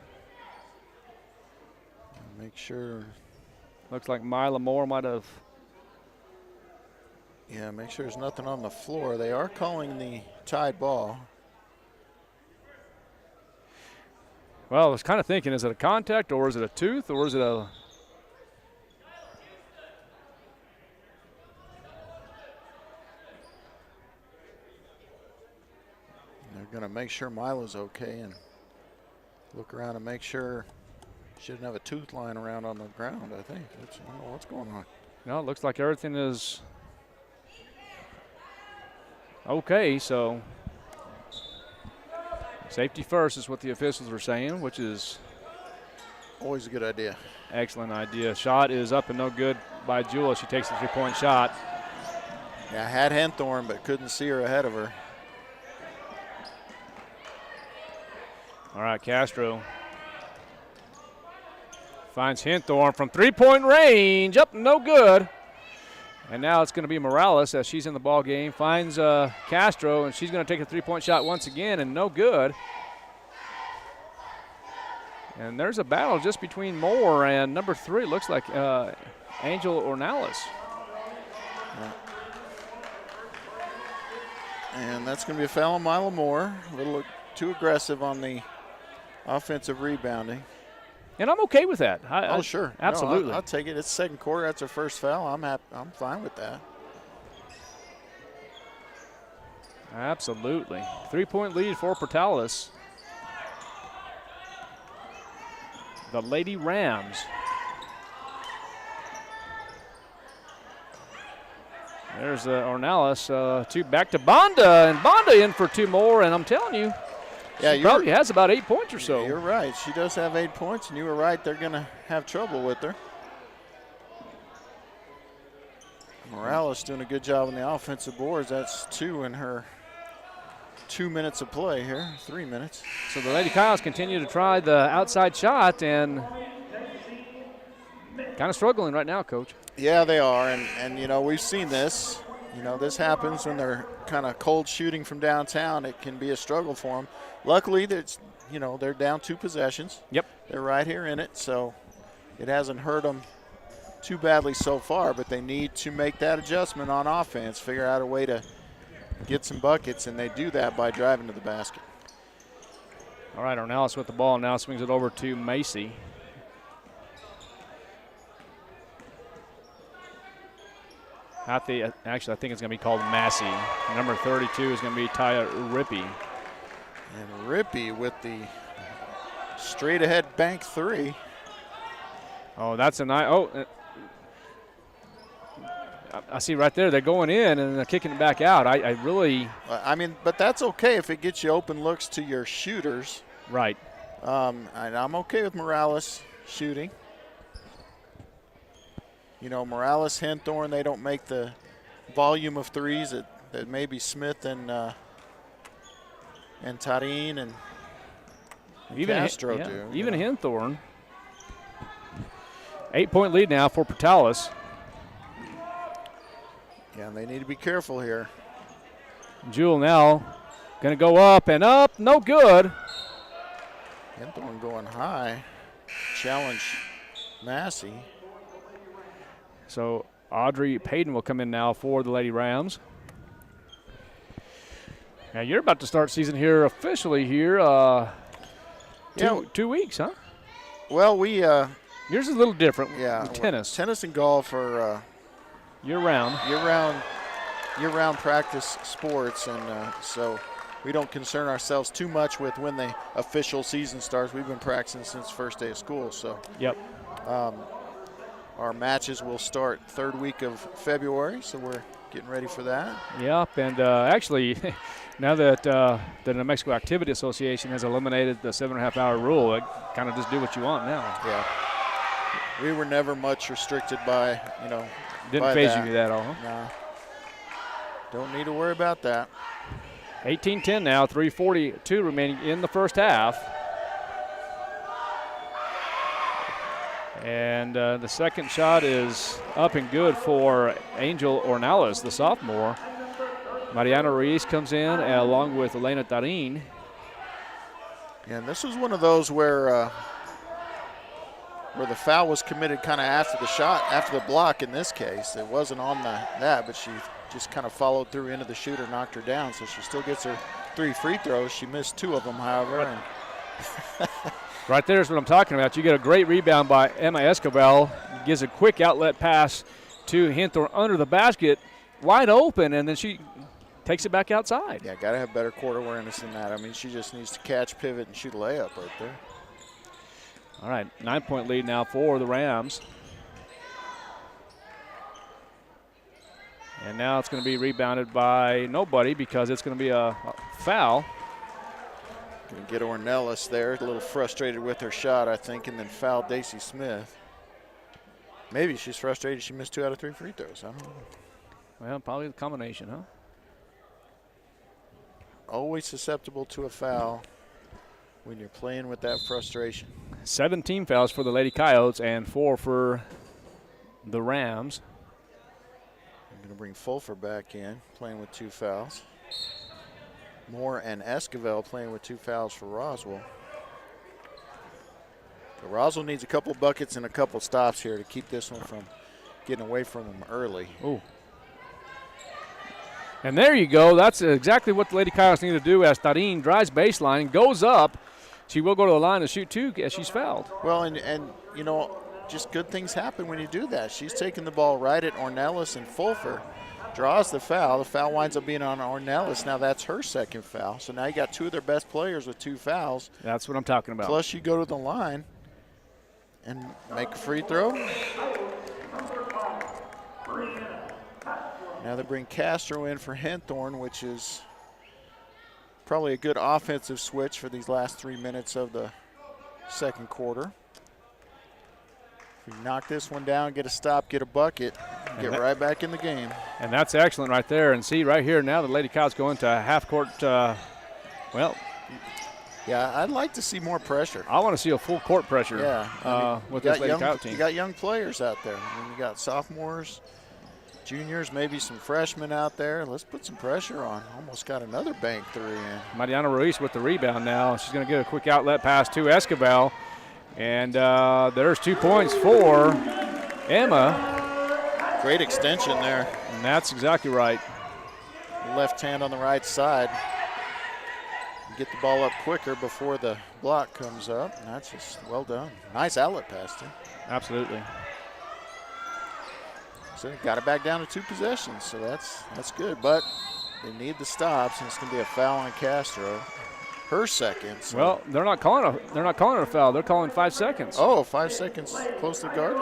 Make sure. Looks like Mila Moore might have. Yeah, make sure there's nothing on the floor. They are calling the tied ball. Well, I was kind of thinking, is it a contact or is it a tooth or is it a. They're going to make sure Mila's okay and look around and make sure she doesn't have a tooth lying around on the ground, I think. I don't know what's going on. No, it looks like everything is okay, so safety first is what the officials are saying, which is always a good idea. Excellent idea. Shot is up and no good by Jewel. She takes the 3-point shot. Yeah, I had Henthorn, but couldn't see her ahead of her. All right, Castro finds Hinthorn from three-point range. Up, no good. And now it's going to be Morales as she's in the ball game. Finds Castro, and she's going to take a three-point shot once again, and no good. And there's a battle just between Moore and number 3. Looks like Angel Ornelas. And that's going to be a foul on Mila Moore. A little too aggressive on the offensive rebounding. And I'm okay with that. Sure. Absolutely. No, I'll take it. It's second quarter. That's her first foul. I'm fine with that. Absolutely. 3-point lead for Portales. The Lady Rams. There's Ornelas, 2 back to Bonda, and Bonda in for 2 more, and I'm telling you, she probably has about 8 points or so. You're right. She does have 8 points, and you were right. They're going to have trouble with her. Morales doing a good job on the offensive boards. That's 2 in her 2 minutes of play here, 3 minutes. So the Lady Coyotes continue to try the outside shot and kind of struggling right now, Coach. Yeah, they are, and you know, we've seen this. You know, this happens when they're kind of cold shooting from downtown. It can be a struggle for them. Luckily, they're down 2 possessions. Yep. They're right here in it, so it hasn't hurt them too badly so far, but they need to make that adjustment on offense, figure out a way to get some buckets, and they do that by driving to the basket. All right, Ornelas with the ball now swings it over to Macy. Actually, I think it's going to be called Massey. Number 32 is going to be Taya Rippey. And Rippey with the straight-ahead bank 3. Oh, that's a nice. Oh, I see right there. They're going in and they're kicking it back out. I really. I mean, but that's okay if it gets you open looks to your shooters. Right. And I'm okay with Morales shooting. You know, Morales, Henthorn, they don't make the volume of threes that maybe Smith and Tarin and even Castro do. Even Henthorn. 8-point lead now for Portales. Yeah, and they need to be careful here. Jewel now going to go up and up. No good. Henthorn going high. Challenge Massey. So Audrey Payton will come in now for the Lady Rams. Now you're about to start season here officially here. 2 weeks, huh? Well, yours is a little different. Yeah, tennis. Tennis and golf are year-round. Year-round practice sports, and so we don't concern ourselves too much with when the official season starts. We've been practicing since first day of school, so. Yep. Our matches will start 3rd week of February, so we're getting ready for that. Yep, and actually, now that the New Mexico Activity Association has eliminated the 7.5-hour rule, kind of just do what you want now. Yeah. We were never much restricted by, Didn't phase you at all, huh? No. Don't need to worry about that. 18-10 now, 3:42 remaining in the first half. And the second shot is up and good for Angel Ornelas, the sophomore. Mariana Ruiz comes in along with Elena Tarin. And this was one of those where the foul was committed kind of after the shot, after the block in this case. It wasn't on that, but she just kind of followed through into the shooter, knocked her down. So she still gets her 3 free throws. She missed 2 of them, however. And right there is what I'm talking about. You get a great rebound by Emma Escobar. Gives a quick outlet pass to Hinthorn under the basket, wide open, and then she takes it back outside. Yeah, got to have better court awareness than that. I mean, she just needs to catch, pivot, and shoot a layup right there. All right, 9-point lead now for the Rams. And now it's going to be rebounded by nobody because it's going to be a foul. Going to get Ornelas there, a little frustrated with her shot, I think, and then fouled Daisy Smith. Maybe she's frustrated she missed 2 out of 3 free throws. I don't know. Well, probably the combination, huh? Always susceptible to a foul. when you're playing with that frustration. 17 fouls for the Lady Coyotes and 4 for the Rams. I'm going to bring Fulfer back in, playing with 2 fouls. Moore and Esquivel playing with 2 fouls for Roswell. So Roswell needs a couple buckets and a couple stops here to keep this one from getting away from them early. Ooh. And there you go. That's exactly what the Lady Coyotes need to do as Tarin drives baseline, goes up. She will go to the line to shoot 2 as she's fouled. Well, and you know, just good things happen when you do that. She's taking the ball right at Ornelas, and Fulfer draws the foul. The foul winds up being on Ornelas. Now that's her second foul. So now you got 2 of their best players with 2 fouls. That's what I'm talking about. Plus you go to the line and make a free throw. Now they bring Castro in for Henthorn, which is probably a good offensive switch for these last 3 minutes of the second quarter. If we knock this one down, get a stop, get a bucket, get right back in the game. And that's excellent right there. And see right here now the Lady Coyotes go into half court. Yeah, I'd like to see more pressure. I want to see a full court pressure. Yeah, with this Lady Coyote team. You got young players out there. I mean, you got sophomores, juniors, maybe some freshmen out there. Let's put some pressure on. Almost got another bank 3 in. Mariana Ruiz with the rebound now. She's going to get a quick outlet pass to Esquivel. And there's 2 points for Emma. Great extension there. And that's exactly right. Left hand on the right side. Get the ball up quicker before the block comes up. And that's just well done. Nice outlet pass, too. Absolutely. So got it back down to 2 possessions, so that's good. But they need the stops, and it's going to be a foul on Castro. Her second. So. Well, they're not calling it a foul. They're calling 5 seconds. Oh, 5 seconds closely guarded.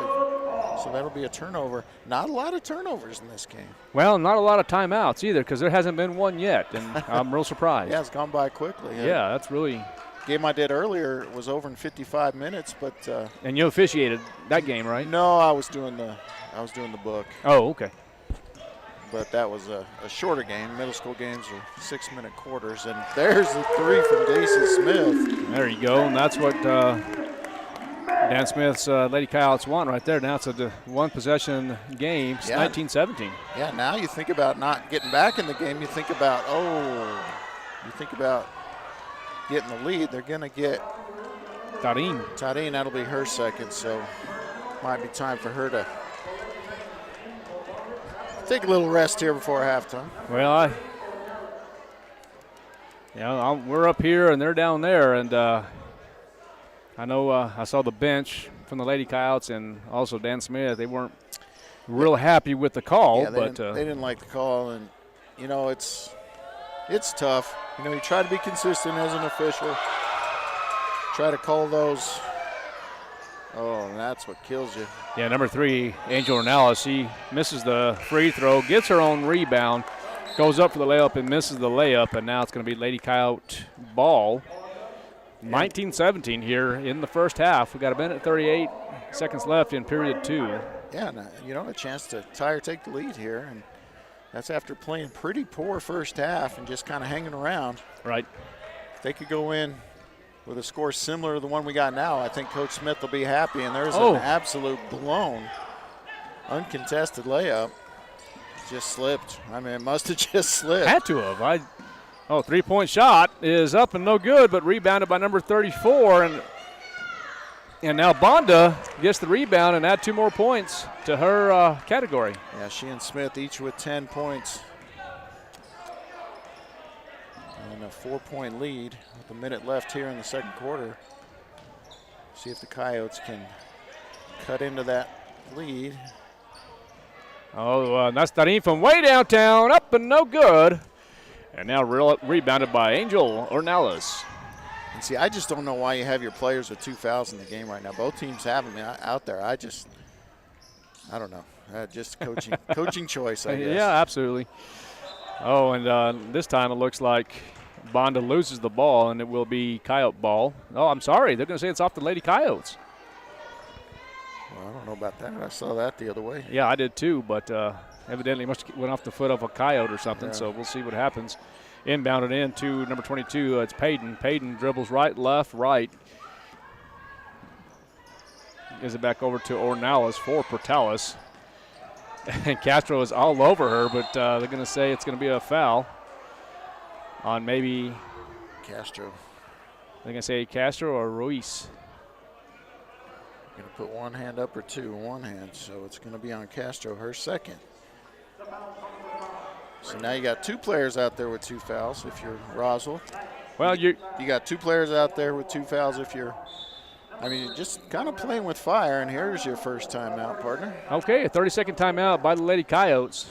So that'll be a turnover. Not a lot of turnovers in this game. Well, not a lot of timeouts either, because there hasn't been one yet, and I'm real surprised. Yeah, it's gone by quickly. Yeah, that's really. Game I did earlier was over in 55 minutes, but. And you officiated that game, right? No, I was doing the book. Oh, okay. But that was a shorter game. Middle school games are 6-minute quarters. And there's the 3 from Daisy Smith. There you go. And that's what Dan Smith's Lady Coyotes want right there. Now it's a 1 possession game. It's 19-17. Yeah, now you think about not getting back in the game. You think about, getting the lead. They're going to get Tarin. That'll be her second. So might be time for her to take a little rest here before halftime. Well, we're up here and they're down there, and I know I saw the bench from the Lady Coyotes and also Dan Smith. They weren't real happy with the call, they didn't like the call, and you know it's tough. You know, you try to be consistent as an official. Try to call those. Oh, and that's what kills you. Yeah, number 3, Angel Ornelas, she misses the free throw, gets her own rebound, goes up for the layup and misses the layup, and now it's going to be Lady Coyote ball. 19-17 here in the first half. We've got 1:38 seconds left in period 2. Yeah, and, a chance to tie or take the lead here, and that's after playing pretty poor first half and just kind of hanging around. Right. If they could go in with a score similar to the one we got now, I think Coach Smith will be happy. And there's an absolute blown, uncontested layup. Just slipped. I mean, it must have just slipped. Had to have. 3-point shot is up and no good, but rebounded by number 34. And now Bonda gets the rebound and add 2 more points to her category. Yeah, she and Smith each with 10 points. And a 4-point lead with a minute left here in the second quarter. See if the Coyotes can cut into that lead. That's Tarin from way downtown, up and no good. And now rebounded by Angel Ornelas. And see, I just don't know why you have your players with 2 fouls in the game right now. Both teams have them out there. I don't know. Just coaching choice, I guess. Yeah, absolutely. Oh, and this time it looks like Bonda loses the ball, and it will be Coyote ball. Oh, I'm sorry. They're going to say it's off the Lady Coyotes. Well, I don't know about that. I saw that the other way. Yeah, I did too, but evidently it must have went off the foot of a Coyote or something, so we'll see what happens. Inbounded in to number 22. It's Payton. Payton dribbles right, left, right. Gives it back over to Ornelas for Portales. And Castro is all over her, but they're going to say it's going to be a foul on maybe Castro. They're going to say Castro or Ruiz. Going to put one hand up or two in one hand, so it's going to be on Castro, her second. So now you got 2 players out there with 2 fouls if you're Roswell. Well, you got 2 players out there with 2 fouls if you're, just kind of playing with fire, and here's your first timeout, partner. Okay, a 30-second timeout by the Lady Coyotes.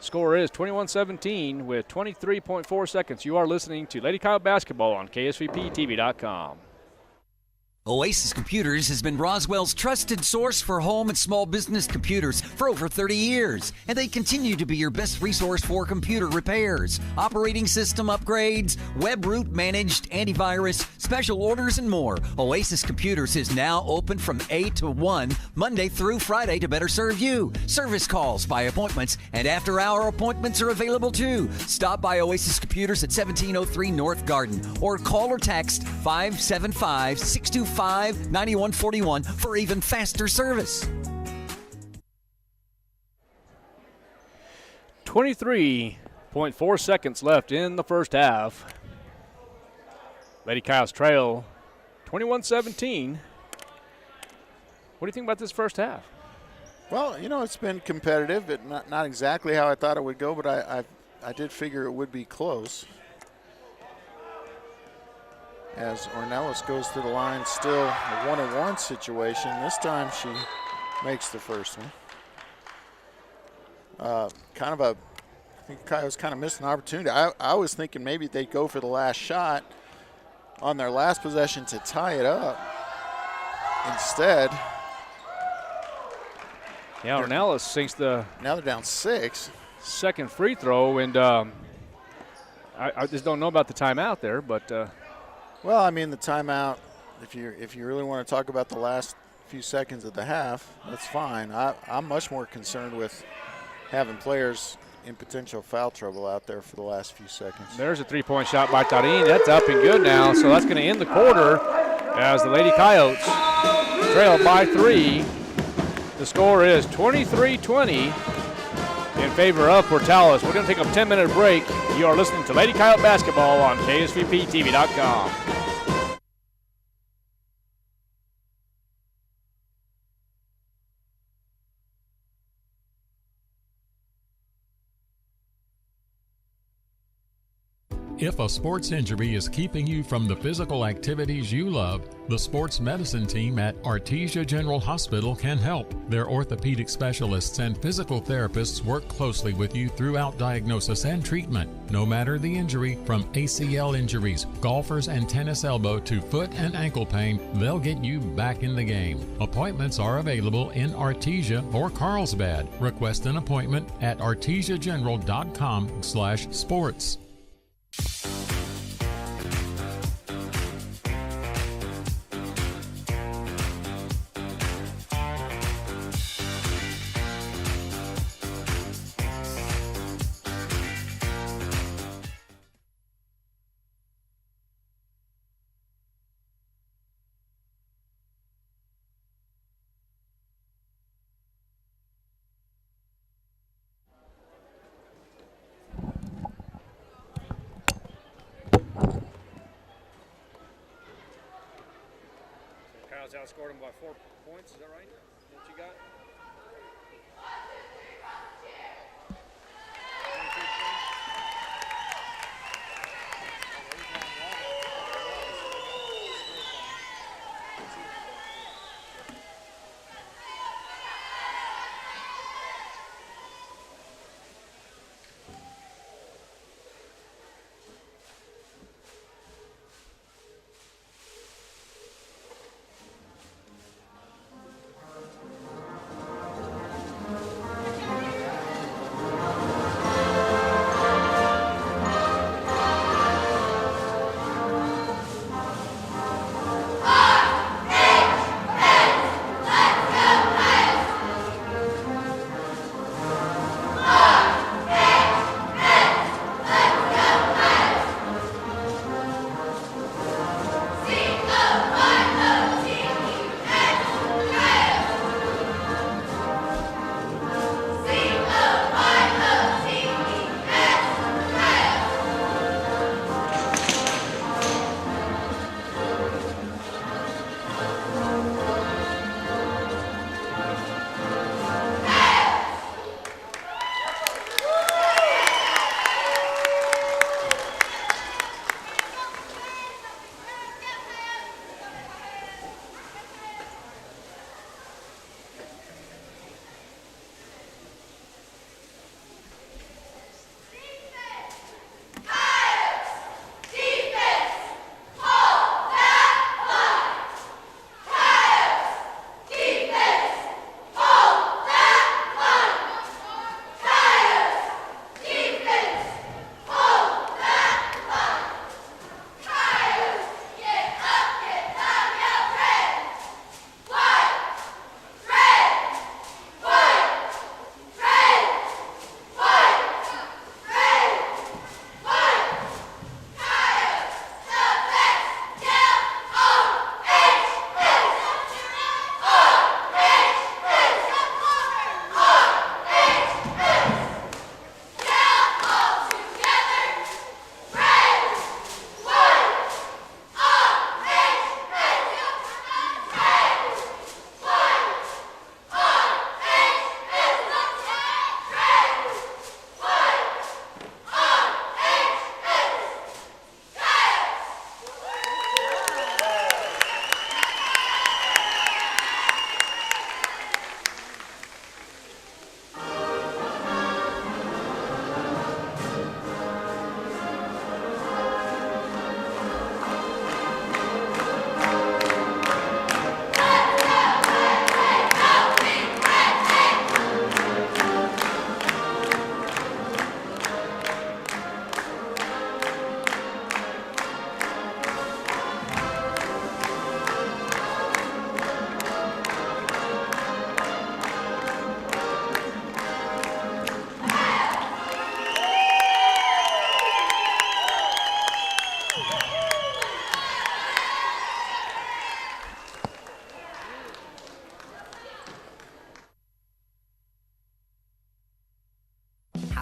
Score is 21-17 with 23.4 seconds. You are listening to Lady Coyote Basketball on KSVPTV.com. Oasis Computers has been Roswell's trusted source for home and small business computers for over 30 years, and they continue to be your best resource for computer repairs, operating system upgrades, web root managed antivirus, special orders, and more. Oasis Computers is now open from 8 to 1, Monday through Friday to better serve you. Service calls by appointments and after-hour appointments are available too. Stop by Oasis Computers at 1703 North Garden or call or text 575-625-9141 for even faster service. 23.4 seconds left in the first half. Lady Coyotes trail 21-17. What do you think about this first half? Well, it's been competitive, but not exactly how I thought it would go, but I did figure it would be close. As Ornelas goes to the line, still a 1-on-1 situation. This time she makes the first one. I think Coyotes kind of missed an opportunity. I was thinking maybe they'd go for the last shot on their last possession to tie it up. Instead, Ornelas sinks the. Now they're down 6. Second free throw, and I just don't know about the timeout there, but. Well, the timeout, if you really want to talk about the last few seconds of the half, that's fine. I'm much more concerned with having players in potential foul trouble out there for the last few seconds. There's a three-point shot by Tarin. That's up and good now, so that's going to end the quarter as the Lady Coyotes trail by 3. The score is 23-20 in favor of Portales. We're going to take a 10-minute break. You are listening to Lady Coyote Basketball on KSVPTV.com. If a sports injury is keeping you from the physical activities you love, the sports medicine team at Artesia General Hospital can help. Their orthopedic specialists and physical therapists work closely with you throughout diagnosis and treatment. No matter the injury, from ACL injuries, golfers and tennis elbow to foot and ankle pain, they'll get you back in the game. Appointments are available in Artesia or Carlsbad. Request an appointment at artesiageneral.com/sports. Outscored him by 4 points, is that right? What you got?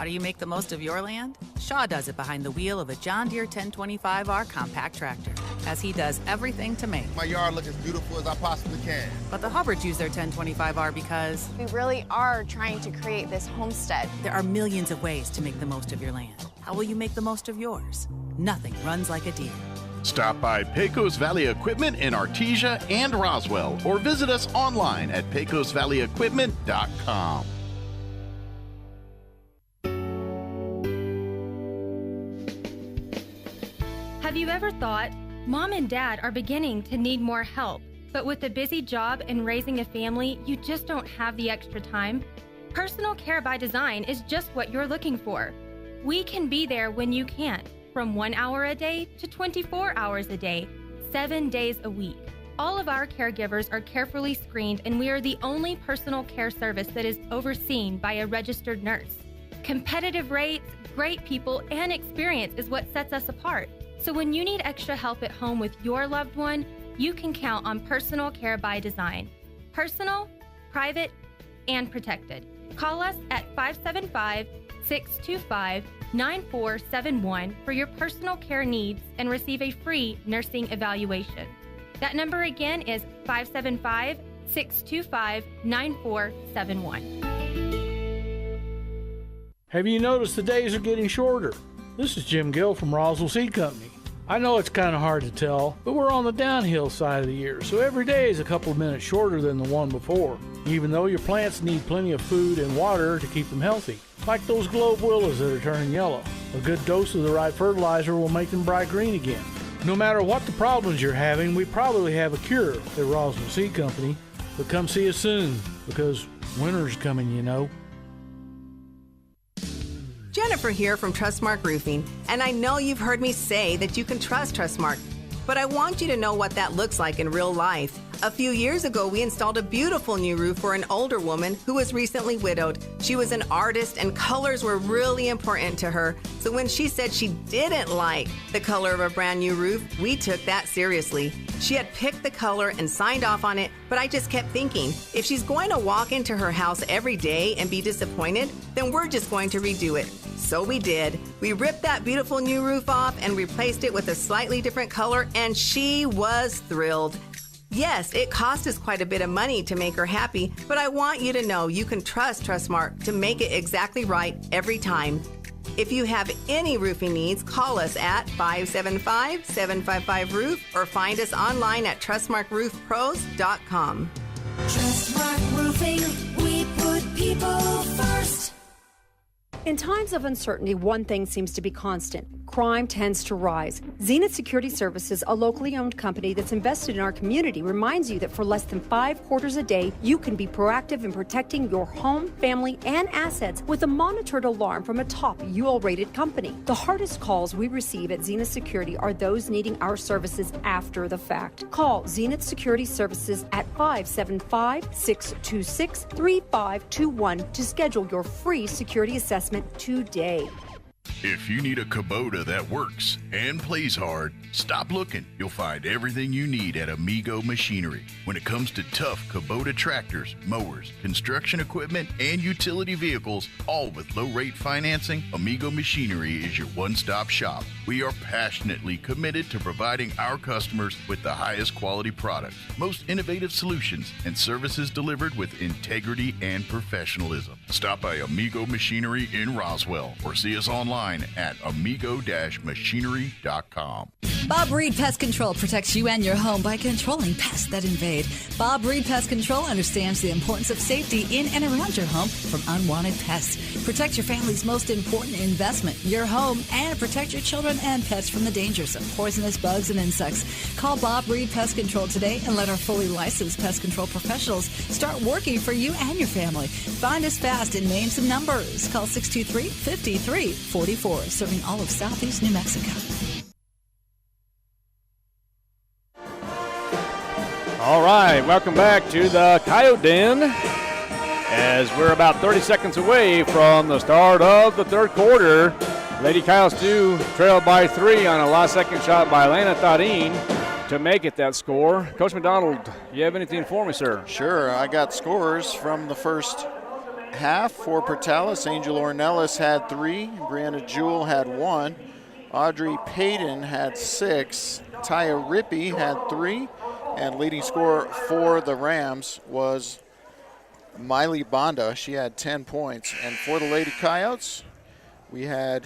How do you make the most of your land? Shaw does it behind the wheel of a John Deere 1025R compact tractor, as he does everything to make my yard look as beautiful as I possibly can. But the Hubbards use their 1025R because we really are trying to create this homestead. There are millions of ways to make the most of your land. How will you make the most of yours? Nothing runs like a Deere. Stop by Pecos Valley Equipment in Artesia and Roswell, or visit us online at pecosvalleyequipment.com. Have you ever thought, Mom and Dad are beginning to need more help, but with a busy job and raising a family, you just don't have the extra time? Personal Care by Design is just what you're looking for. We can be there when you can't, from 1 hour a day to 24 hours a day, 7 days a week. All of our caregivers are carefully screened, and we are the only personal care service that is overseen by a registered nurse. Competitive rates, great people, and experience is what sets us apart. So when you need extra help at home with your loved one, you can count on Personal Care by Design. Personal, private, and protected. Call us at 575-625-9471 for your personal care needs and receive a free nursing evaluation. That number again is 575-625-9471. Have you noticed the days are getting shorter? This is Jim Gill from Roswell Seed Company. I know it's kind of hard to tell, but we're on the downhill side of the year, so every day is a couple of minutes shorter than the one before, even though your plants need plenty of food and water to keep them healthy. Like those globe willows that are turning yellow. A good dose of the right fertilizer will make them bright green again. No matter what the problems you're having, we probably have a cure at Roswell Seed Company, but come see us soon, because winter's coming, you know. Jennifer here from Trustmark Roofing, and I know you've heard me say that you can trust Trustmark, but I want you to know what that looks like in real life. A few years ago, we installed a beautiful new roof for an older woman who was recently widowed. She was an artist, and colors were really important to her. So when she said she didn't like the color of a brand new roof, we took that seriously. She had picked the color and signed off on it, but I just kept thinking, if she's going to walk into her house every day and be disappointed, then we're just going to redo it. So we did. We ripped that beautiful new roof off and replaced it with a slightly different color, and she was thrilled. Yes, it cost us quite a bit of money to make her happy, but I want you to know you can trust Trustmark to make it exactly right every time. If you have any roofing needs, call us at 575-755-ROOF or find us online at trustmarkroofpros.com. Trustmark Roofing, we put people first. In times of uncertainty, one thing seems to be constant. Crime tends to rise. Zenith Security Services, a locally owned company that's invested in our community, reminds you that for less than 5 quarters a day, you can be proactive in protecting your home, family, and assets with a monitored alarm from a top UL-rated company. The hardest calls we receive at Zenith Security are those needing our services after the fact. Call Zenith Security Services at 575-626-3521 to schedule your free security assessment today. If you need a Kubota that works and plays hard, stop looking. You'll find everything you need at Amigo Machinery. When it comes to tough Kubota tractors, mowers, construction equipment, and utility vehicles, all with low-rate financing, Amigo Machinery is your one-stop shop. We are passionately committed to providing our customers with the highest quality products, most innovative solutions, and services delivered with integrity and professionalism. Stop by Amigo Machinery in Roswell or see us online at amigo-machinery.com. Bob Reed Pest Control protects you and your home by controlling pests that invade. Bob Reed Pest Control understands the importance of safety in and around your home from unwanted pests. Protect your family's most important investment, your home, and protect your children and pets from the dangers of poisonous bugs and insects. Call Bob Reed Pest Control today and let our fully licensed pest control professionals start working for you and your family. Find us fast and name some numbers. Call 623-5344, serving all of Southeast New Mexico. All right, welcome back to the Coyote Den as we're about 30 seconds away from the start of the third quarter. Lady Coyotes do trail by 3 on a last-second shot by Elena Tarin to make it that score. Coach McDonald, you have anything for me, sir? Sure. I got scores from the first half for Portales. Angel Ornelas had 3. Brianna Jewell had 1. Audrey Payton had 6. Taya Rippey had 3. And leading scorer for the Rams was Miley Bonda. She had 10 points. And for the Lady Coyotes, we had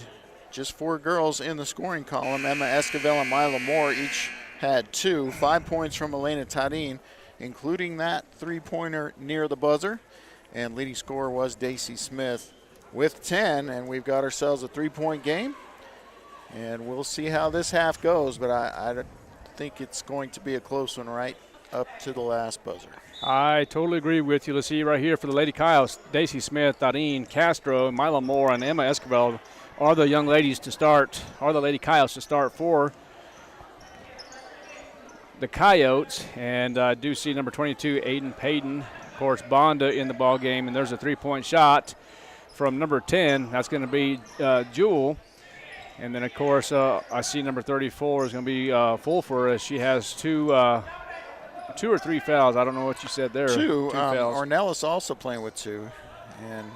just 4 girls in the scoring column. Emma Esquivel and Mila Moore each had 2. 5 points from Elena Tarin, including that 3-pointer near the buzzer. And leading scorer was Daisy Smith with 10. And we've got ourselves a 3-point game. And we'll see how this half goes, but I think it's going to be a close one right up to the last buzzer. I totally agree with you. Let's see right here for the Lady Coyotes, Daisy Smith, Darine Castro, Mila Moore, and Emma Esquivel are the young ladies to start, are the Lady Coyotes to start for the Coyotes. And I do see number 22, Aiden Payton, of course, Bonda in the ball game, and there's a 3-point shot from number 10. That's going to be Jewel. And then, of course, I see number 34 is going to be Fulfer as she has 2 or 3 fouls. I don't know what you said there. 2 fouls. Ornelas also playing with 2. And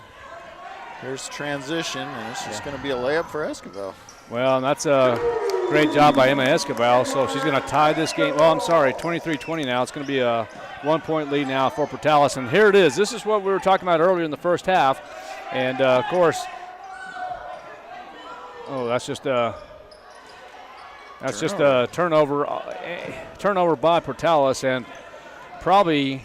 here's transition, and it's just going to be a layup for Esquivel. Well, and that's a great job by Emma Esquivel. So she's going to tie this game. Well, I'm sorry, 23-20 now. It's going to be a 1-point lead now for Portales. And here it is. This is what we were talking about earlier in the first half. And, of course, that's just a turnover by Portales, and probably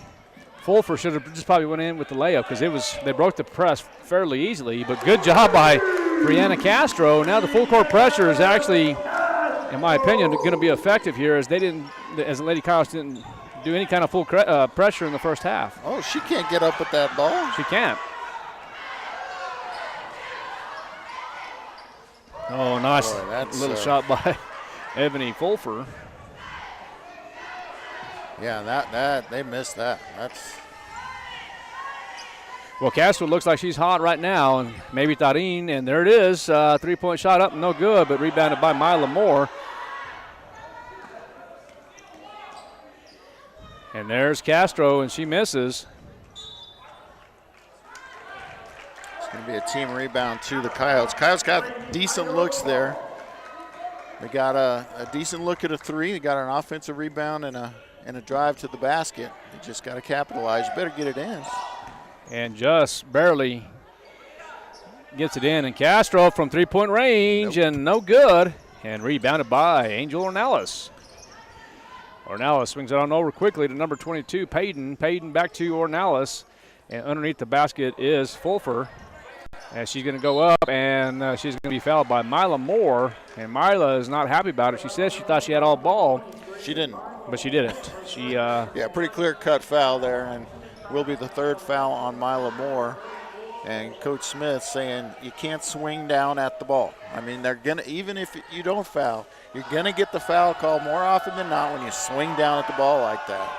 Fulfer should have just probably went in with the layup because they broke the press fairly easily. But good job by Brianna Castro. Now the full court pressure is actually, in my opinion, going to be effective here as the Lady Coyotes didn't do any kind of full pressure in the first half. Oh, she can't get up with that ball. She can't. Oh, nice little shot by Ebony Fulfer. Yeah, that they missed that. Well, Castro looks like she's hot right now, and maybe Tarin, and there it is. 3-point shot up, no good, but rebounded by Mila Moore. And there's Castro, and she misses. Going to be a team rebound to the Coyotes. Coyotes got decent looks there. They got a decent look at a 3. They got an offensive rebound and a drive to the basket. They just got to capitalize. You better get it in. And just barely gets it in. And Castro from 3-point range, and no good. And rebounded by Angel Ornelas. Ornelas swings it on over quickly to number 22, Payton. Payton back to Ornelas. And underneath the basket is Fulfer. And she's going to go up, and she's going to be fouled by Mila Moore. And Mila is not happy about it. She says she thought she had all ball. She didn't. But she didn't. She pretty clear-cut foul there, and will be the 3rd foul on Mila Moore. And Coach Smith saying you can't swing down at the ball. I mean, they're going to, even if you don't foul, you're going to get the foul call more often than not when you swing down at the ball like that.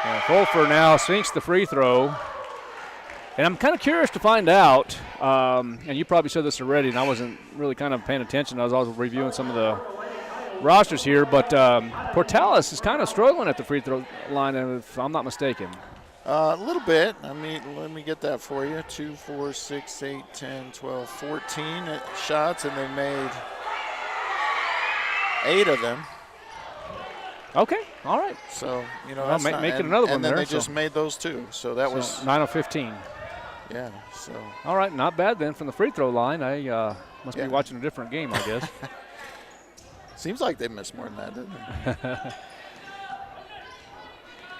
And Fulfer now sinks the free throw. And I'm kind of curious to find out, and you probably said this already, and I wasn't really kind of paying attention. I was also reviewing some of the rosters here, but Portales is kind of struggling at the free throw line, if I'm not mistaken. A little bit. I mean, let me get that for you. 2, 4, 6, 8, 10, 12, 14 shots, and they made 8 of them. Okay, all right. So, that's make it another one and then there. they just made those 2. So that was 9 of 15. Yeah, so. All right, not bad then from the free throw line. I must be watching a different game, I guess. Seems like they missed more than that, didn't they?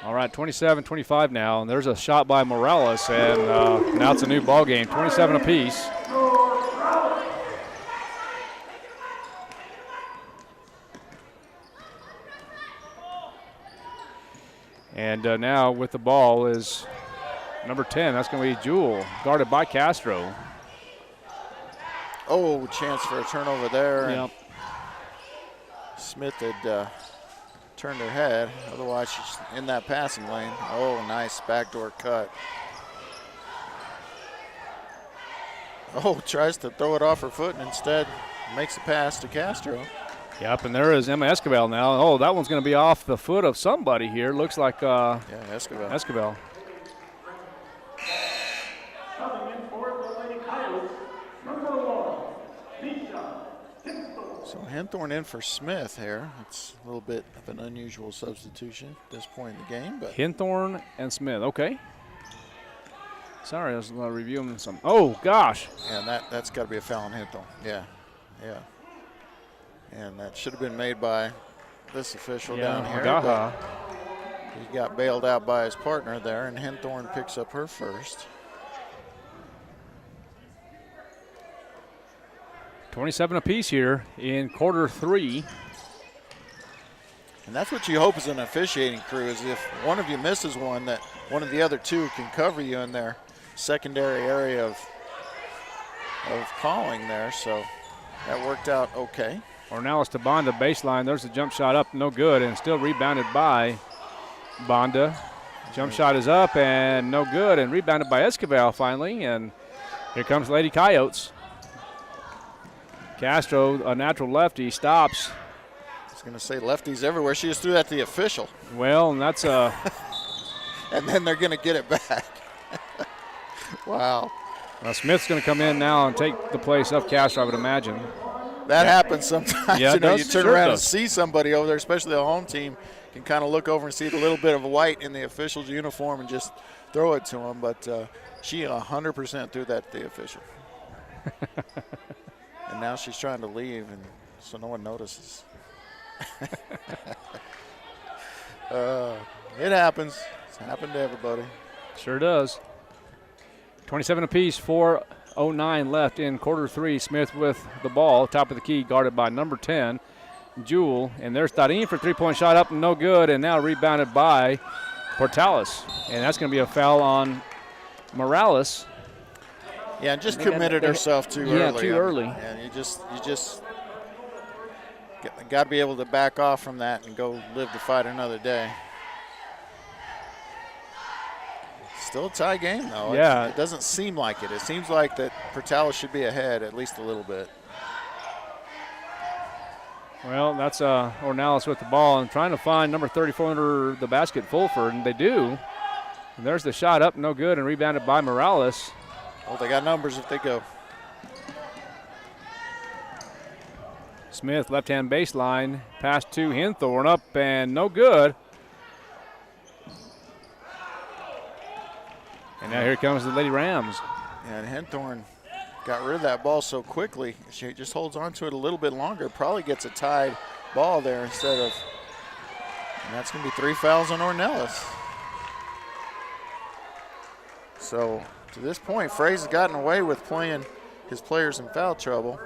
All right, 27-25 now, and there's a shot by Morales, and now it's a new ball game, 27 apiece. And now with the ball is number 10. That's going to be Jewel, guarded by Castro. Oh, chance for a turnover there. Yep. Smith had turned her head. Otherwise, she's in that passing lane. Oh, nice backdoor cut. Oh, tries to throw it off her foot and instead makes a pass to Castro. Yep, and there is Emma Esquivel now. Oh, that one's going to be off the foot of somebody here. Looks like Esquivel. Esquivel. Henthorn in for Smith here. It's a little bit of an unusual substitution at this point in the game. But Henthorn and Smith, okay. Sorry, I was reviewing some. Oh, gosh. Yeah, that's got to be a foul on Henthorn. Yeah. And that should have been made by this official down here. But he got bailed out by his partner there, and Henthorn picks up her first. 27 apiece here in quarter 3. And that's what you hope as an officiating crew, is if one of you misses one, that one of the other two can cover you in their secondary area of calling there. So that worked out okay. Ornelas to Bonda, baseline. There's a jump shot up, no good, and still rebounded by Bonda. Jump shot is up and no good, and rebounded by Esquivel finally. And here comes Lady Coyotes. Castro, a natural lefty, stops. I was going to say lefties everywhere. She just threw that to the official. Well, and that's a. And then they're going to get it back. Wow. Well, Smith's going to come in now and take the place of Castro, I would imagine. That happens sometimes. Yeah, you turn around and see somebody over there, especially the home team, can kind of look over and see a little bit of white in the official's uniform and just throw it to him. But she 100% threw that to the official. And now she's trying to leave, and so no one notices. It happens. It's happened to everybody. Sure does. 27 apiece, 4:09 left in quarter 3. Smith with the ball, top of the key, guarded by number 10, Jewel. And there's Tadine for three-point shot up, no good, and now rebounded by Portales. And that's going to be a foul on Morales. Yeah, and just committed herself too early. Yeah, too early. And you just got to be able to back off from that and go live to fight another day. Still a tie game, though. Yeah. It doesn't seem like it. It seems like that Portales should be ahead at least a little bit. Well, that's Ornelas with the ball and trying to find number 34 under the basket, Fulford, and they do. And there's the shot up, no good, and rebounded by Morales. Well, they got numbers if they go. Smith, left-hand baseline, pass to Henthorn, up and no good. And now here comes the Lady Rams. And Henthorn got rid of that ball so quickly. She just holds on to it a little bit longer. Probably gets a tied ball there instead of. And that's going to be 3 fouls on Ornelas. So to this point, Frey's gotten away with playing his players in foul trouble.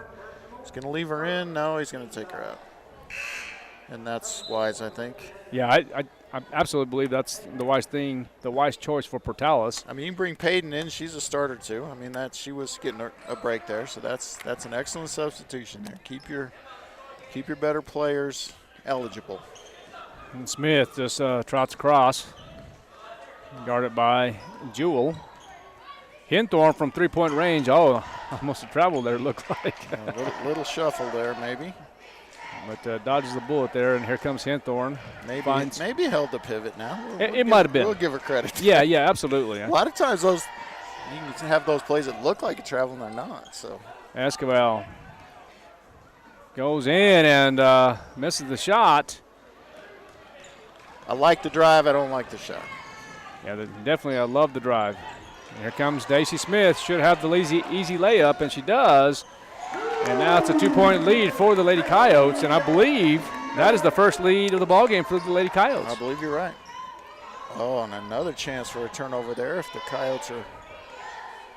He's going to leave her in. No, he's going to take her out. And that's wise, I think. Yeah, I absolutely believe that's the wise thing, the wise choice for Portales. I mean, you can bring Payton in. She's a starter, too. I mean, she was getting a break there, so that's an excellent substitution there. Keep your better players eligible. And Smith just trots across, guarded by Jewel. Henthorn from three-point range. Oh, almost a travel there, it looked like. A little shuffle there, maybe. But dodges the bullet there, and here comes Henthorn. Maybe held the pivot now. It might have been. We'll give her credit. Yeah, absolutely. A lot of times you can have those plays that look like a travel and they're not. So Esquivel goes in and misses the shot. I like the drive. I don't like the shot. Yeah, definitely I love the drive. And here comes Daisy Smith. Should have the easy layup, and she does. And now it's a 2-point lead for the Lady Coyotes, and I believe that is the first lead of the ballgame for the Lady Coyotes. I believe you're right. Oh, and another chance for a turnover there if the Coyotes are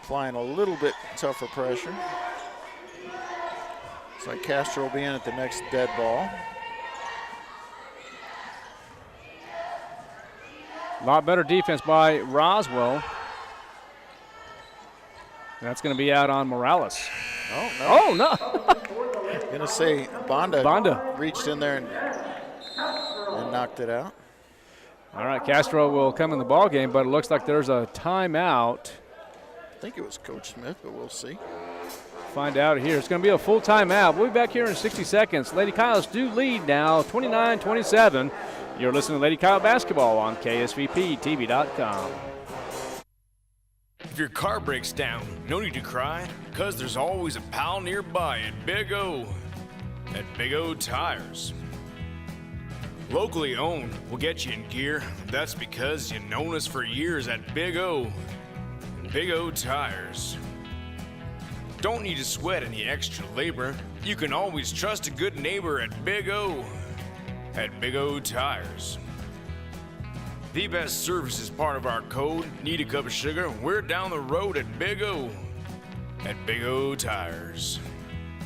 applying a little bit tougher pressure. Looks like Castro will be in at the next dead ball. A lot better defense by Roswell. And that's going to be out on Morales. Oh, no. Going to say Bonda reached in there and knocked it out. All right, Castro will come in the ball game, but it looks like there's a timeout. I think it was Coach Smith, but we'll see. Find out here. It's going to be a full timeout. We'll be back here in 60 seconds. Lady Coyotes do lead now, 29-27. You're listening to Lady Coyote Basketball on KSVPTV.com. If your car breaks down, no need to cry, because there's always a pal nearby at Big O. at Big O Tires. Locally owned will get you in gear. That's because you've known us for years at Big O. Big O Tires. Don't need to sweat any extra labor. You can always trust a good neighbor at Big O. At Big O Tires. The best service is part of our code. Need a cup of sugar? We're down the road at Big O. At Big O Tires.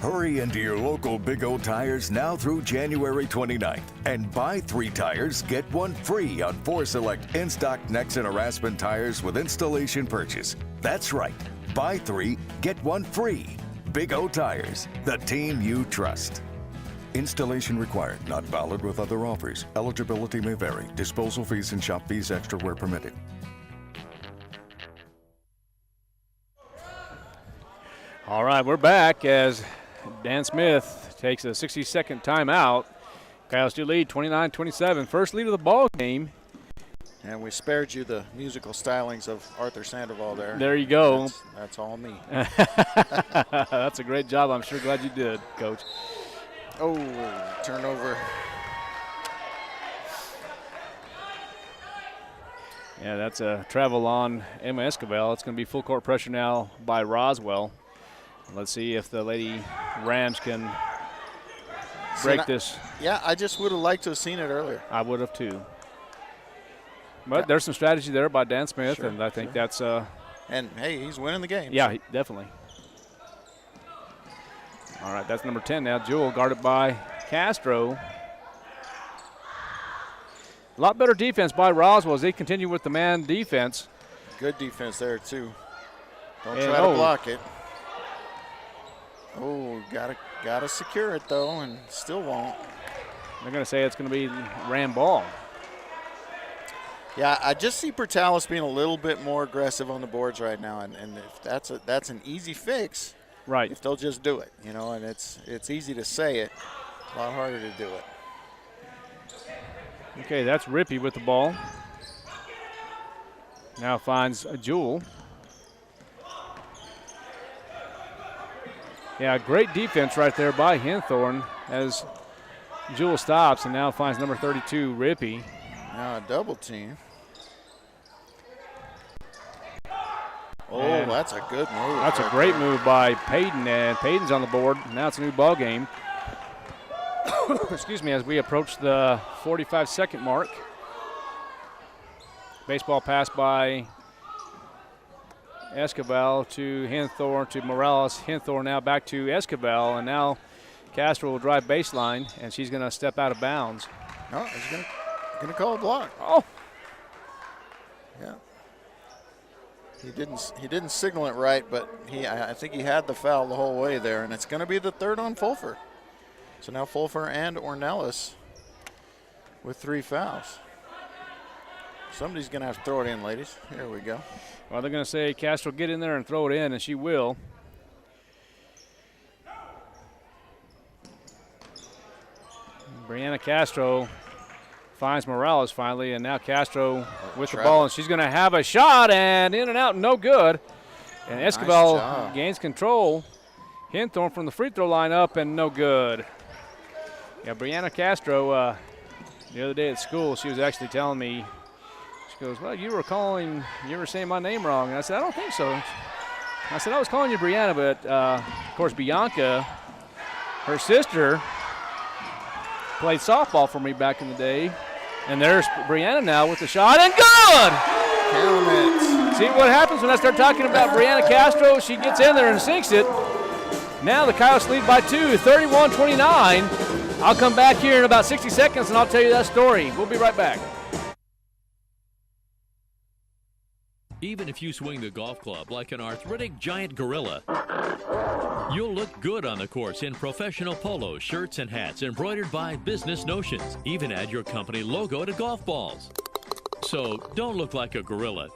Hurry into your local Big O Tires now through January 29th and buy 3 tires, get 1 free on 4 select in-stock Nexen or Aspen tires with installation purchase. That's right. Buy 3, get 1 free. Big O Tires, the team you trust. Installation required, not valid with other offers. Eligibility may vary. Disposal fees and shop fees extra where permitted. All right, we're back as Dan Smith takes a 60-second timeout. Coyotes do lead 29-27. First lead of the ball game. And we spared you the musical stylings of Arthur Sandoval there. There you go. That's all me. That's a great job. I'm sure glad you did, Coach. Oh, turnover. Yeah, that's a travel on Emma Escobar. It's going to be full court pressure now by Roswell. Let's see if the Lady Rams can break this. Yeah, I just would have liked to have seen it earlier. I would have too. But there's some strategy there by Dan Smith, Sure, and I think that's and, hey, he's winning the game. Yeah, definitely. All right, that's number 10 now. Jewell guarded by Castro. A lot better defense by Roswell as they continue with the man defense. Good defense there, too. Don't try to block it. Oh, gotta secure it, though, and still won't. They're going to say it's going to be Ram ball. Yeah, I just see Portales being a little bit more aggressive on the boards right now, and if that's an easy fix, right? If they'll just do it, and it's easy to say it, a lot harder to do it. Okay, that's Rippey with the ball. Now finds Jewell. Yeah, great defense right there by Henthorne as Jewell stops and now finds number 32, Rippey. Now a double team. Oh, and that's a good move. That's a great move by Payton, and Payton's on the board. Now it's a new ball game. Excuse me, as we approach the 45-second mark. Baseball pass by Escobar to Henthorne to Morales. Henthorne now back to Escobar, and now Castro will drive baseline, and she's going to step out of bounds. No, he's going to call a block. Oh. Yeah. He didn't signal it right, but I think he had the foul the whole way there, and it's going to be the third on Fulfer. So now Fulfer and Ornelas with 3 fouls. Somebody's going to have to throw it in, ladies. Here we go. Well, they're going to say, Castro, get in there and throw it in, and she will. Brianna Castro finds Morales finally, and now Castro with the ball, and she's going to have a shot, and in and out, no good. And Escobar gains control. Henthorne from the free throw line up, and no good. Yeah, Brianna Castro, the other day at school, she was actually telling me, she goes, well, you were saying my name wrong. And I said, I don't think so. I said, I was calling you Brianna, but of course Bianca, her sister, played softball for me back in the day. And there's Brianna now with the shot, and good! See what happens when I start talking about Brianna Castro? She gets in there and sinks it. Now the Coyotes lead by 2, 31-29. I'll come back here in about 60 seconds and I'll tell you that story. We'll be right back. Even if you swing the golf club like an arthritic giant gorilla, you'll look good on the course in professional polos, shirts, and hats embroidered by Business Notions. Even add your company logo to golf balls. So don't look like a gorilla.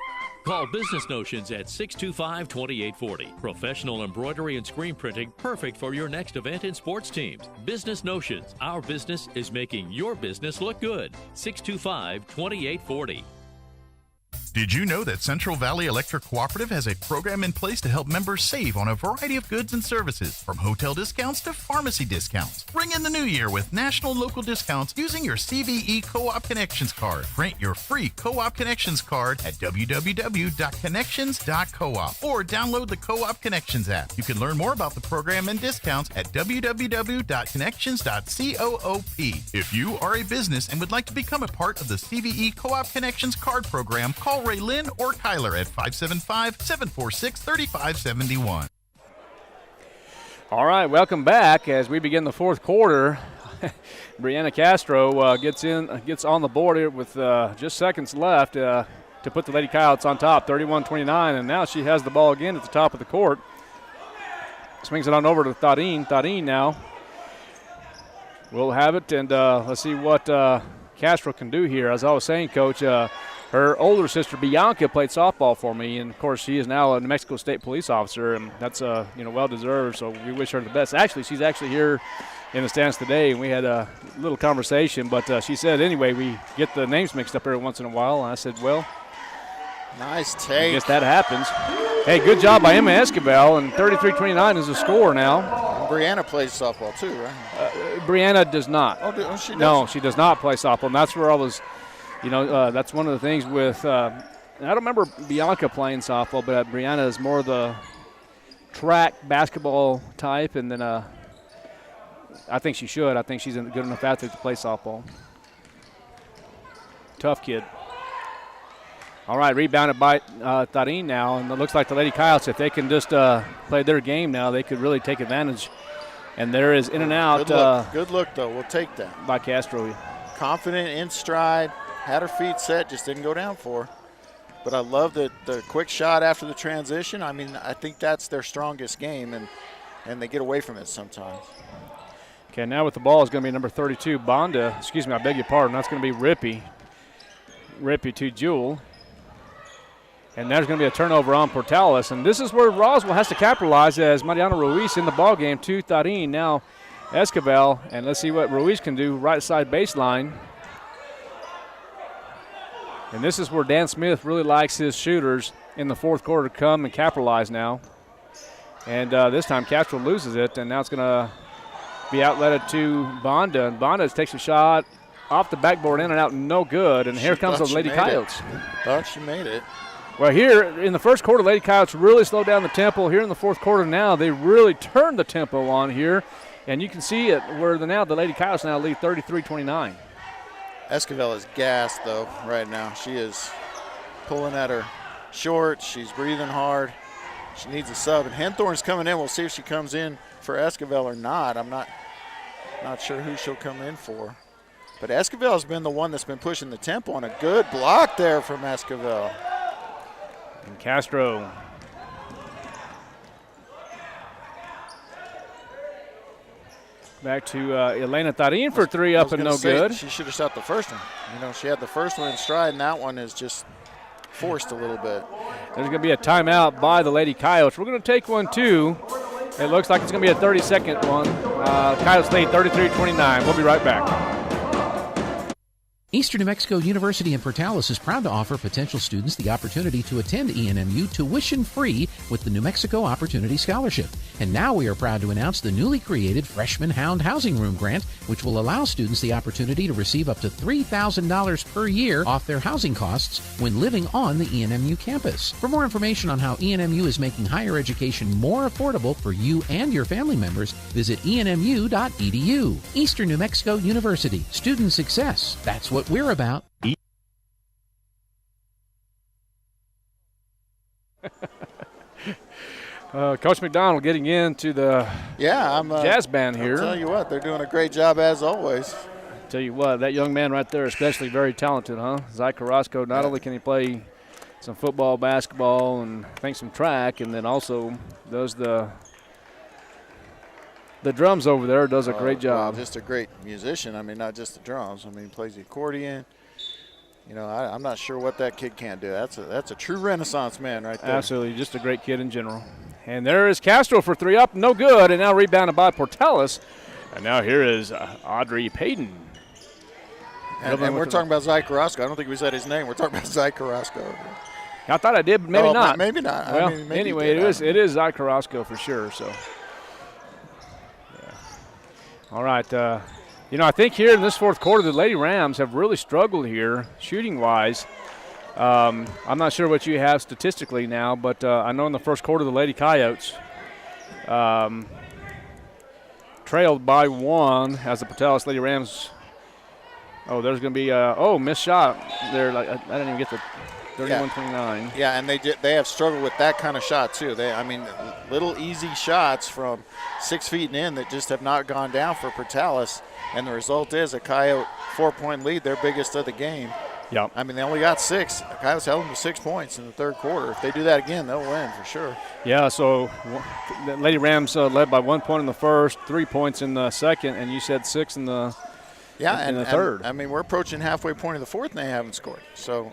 Call Business Notions at 625-2840. Professional embroidery and screen printing, perfect for your next event and sports teams. Business Notions. Our business is making your business look good. 625-2840. Did you know that Central Valley Electric Cooperative has a program in place to help members save on a variety of goods and services, from hotel discounts to pharmacy discounts? Ring in the new year with national and local discounts using your CVE Co-op Connections card. Print your free Co-op Connections card at www.connections.coop or download the Co-op Connections app. You can learn more about the program and discounts at www.connections.coop. If you are a business and would like to become a part of the CVE Co-op Connections card program, call Ray Lynn or Kyler at 575-746-3571. All right, welcome back as we begin the fourth quarter. Brianna Castro gets on the board here with just seconds left to put the Lady Coyotes on top, 31-29, and now she has the ball again at the top of the court. Swings it on over to Tharin. Tharin now will have it, and let's see what Castro can do here. As I was saying, Coach, her older sister Bianca played softball for me, and of course she is now a New Mexico State police officer, and that's well deserved. So we wish her the best. Actually, she's here in the stands today, and we had a little conversation. But she said, anyway, we get the names mixed up every once in a while. And I said, well, nice take. I guess that happens. Hey, good job by Emma Esquivel, and 33-29 is the score now. And Brianna plays softball too, right? Brianna does not. Oh, she does? No, she does not play softball, and that's where I was. That's one of the things with I don't remember Bianca playing softball, but Brianna is more the track basketball type, and then I think she should. I think she's a good enough athlete to play softball. Tough kid. All right, rebounded by Tharin now, and it looks like the Lady Coyotes, if they can just play their game now, they could really take advantage. And there is in and out. Good look, though. We'll take that. By Castro. Confident, in stride. Had her feet set, just didn't go down for her. But I love the quick shot after the transition. I mean, I think that's their strongest game, and they get away from it sometimes. Okay, now with the ball is going to be number 32, Bonda. Excuse me, I beg your pardon. That's going to be Rippey. Rippey to Jewel. And there's going to be a turnover on Portales. And this is where Roswell has to capitalize as Mariana Ruiz in the ball game to Tharin. Now Esquivel, and let's see what Ruiz can do right side baseline. And this is where Dan Smith really likes his shooters in the fourth quarter to come and capitalize now. And this time Castro loses it, and now it's going to be outletted to Bonda. And Bonda takes a shot off the backboard, in and out, no good. And here comes the Lady Coyotes. Thought she made it. Well, here in the first quarter, Lady Coyotes really slowed down the tempo. Here in the fourth quarter now, they really turned the tempo on here. And you can see it where the Lady Coyotes now lead 33-29. Esquivel is gassed, though, right now. She is pulling at her shorts. She's breathing hard. She needs a sub. And Henthorne's coming in. We'll see if she comes in for Esquivel or not. I'm not sure who she'll come in for. But Esquivel's been the one that's been pushing the tempo, and a good block there from Esquivel. And Castro. Back to Elena Tharin for three up and no good. She should have shot the first one. She had the first one in stride, and that one is just forced a little bit. There's going to be a timeout by the Lady Coyotes. We're going to take one, too. It looks like it's going to be a 30-second one. Coyotes lead 33-29. We'll be right back. Eastern New Mexico University in Portales is proud to offer potential students the opportunity to attend ENMU tuition-free with the New Mexico Opportunity Scholarship. And now we are proud to announce the newly created Freshman Hound Housing Room Grant, which will allow students the opportunity to receive up to $3,000 per year off their housing costs when living on the ENMU campus. For more information on how ENMU is making higher education more affordable for you and your family members, visit enmu.edu. Eastern New Mexico University. Student success. That's what we're about. Coach McDonald getting into the jazz band here. I'll tell you what, they're doing a great job as always. Tell you what, that young man right there, especially very talented, huh? Zy Carrasco, not only can he play some football, basketball, and I think some track, and then also does the drums over there, does a great job. Well, just a great musician. I mean, not just the drums. I mean, he plays the accordion. I'm not sure what that kid can't do. That's a true Renaissance man right there. Absolutely, just a great kid in general. And there is Castro for three up, no good, and now rebounded by Portales. And now here is Audrey Payton. And we're talking about Zy Carrasco. I don't think we said his name. We're talking about Zy Carrasco. I thought I did, but maybe not. Maybe not. Well, I mean, maybe anyway, it is Zy Carrasco for sure. So, yeah. All right. I think here in this fourth quarter, the Lady Rams have really struggled here shooting-wise. I'm not sure what you have statistically now, but I know in the first quarter the Lady Coyotes trailed by 1 as the Portales Lady Rams. Oh, there's going to be missed shot there. I didn't even get the 31-29. Yeah, and they have struggled with that kind of shot too. Little easy shots from 6 feet and in that just have not gone down for Portales, and the result is a Coyote 4-point lead, their biggest of the game. Yep. I mean, they only got 6. The Coyotes held them to 6 points in the third quarter. If they do that again, they'll win for sure. Yeah, so the Lady Rams led by 1 point in the first, 3 points in the second, and you said 6 in the third. I mean, we're approaching halfway point of the fourth, and they haven't scored. So,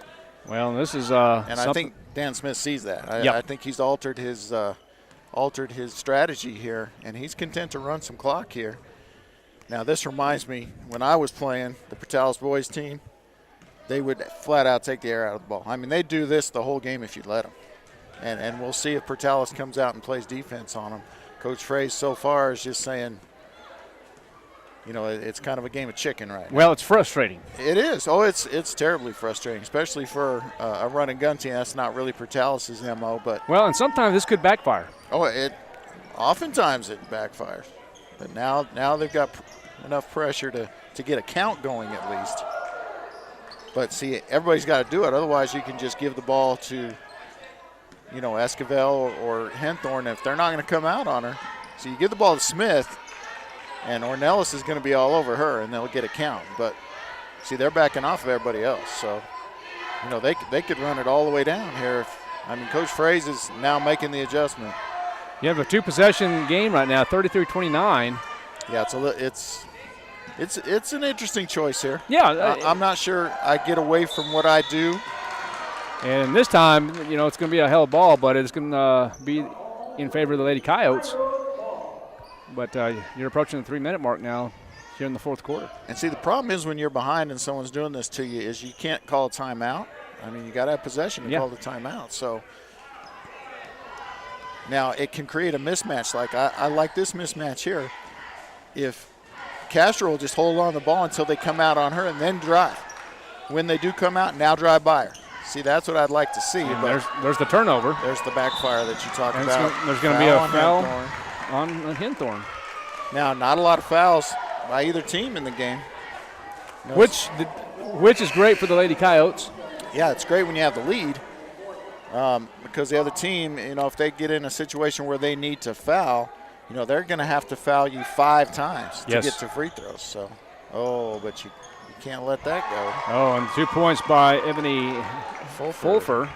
well, this is and I think Dan Smith sees that. I think he's altered his strategy here, and he's content to run some clock here. Now, this reminds me when I was playing the Portales boys team. They would flat out take the air out of the ball. I mean, they'd do this the whole game if you'd let them. And we'll see if Portales comes out and plays defense on them. Coach Fraze so far is just saying, it's kind of a game of chicken right now. Well, it's frustrating. It is. Oh, it's terribly frustrating, especially for a run and gun team. That's not really Portales' MO. But well, and sometimes this could backfire. Oh, oftentimes it backfires. But now they've got enough pressure to get a count going at least. But, see, everybody's got to do it. Otherwise, you can just give the ball to, Esquivel or Henthorne if they're not going to come out on her. So you give the ball to Smith, and Ornelas is going to be all over her, and they'll get a count. But, see, they're backing off of everybody else. So, they could run it all the way down here. Coach Fraze is now making the adjustment. You have a 2-possession game right now, 33-29. Yeah, It's an interesting choice here. Yeah. I'm not sure I get away from what I do. And this time, it's going to be a hell ball, but it's going to be in favor of the Lady Coyotes. But you're approaching the 3-minute mark now here in the fourth quarter. And see, the problem is when you're behind and someone's doing this to you is you can't call a timeout. You got to have possession to call the timeout. So now it can create a mismatch. Like I like this mismatch here. If Castro will just hold on the ball until they come out on her and then drive. When they do come out, now drive by her. See, that's what I'd like to see. But there's the turnover. There's the backfire that you talked about. There's going to be a foul on Henthorne. Now, not a lot of fouls by either team in the game. Which is great for the Lady Coyotes. Yeah, it's great when you have the lead because the other team, if they get in a situation where they need to foul, they're going to have to foul you 5 times to get to free throws. So, but you can't let that go. Oh, and 2 points by Ebony Fulfer.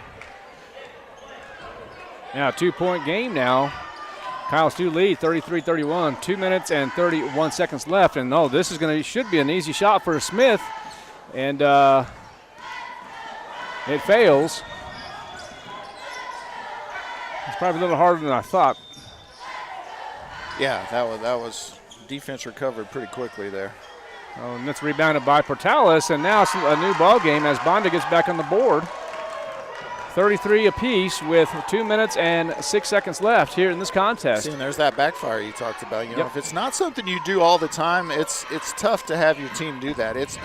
Now, 2-point game now. Coyotes do lead 33-31. 2 minutes and 31 seconds left. And, this should be an easy shot for Smith. And it fails. It's probably a little harder than I thought. Yeah, that was defense recovered pretty quickly there. Oh, and that's rebounded by Portales, and now it's a new ball game as Bonda gets back on the board. 33 apiece with 2 minutes and 6 seconds left here in this contest. See, and there's that backfire you talked about. If it's not something you do all the time, it's tough to have your team do that. It's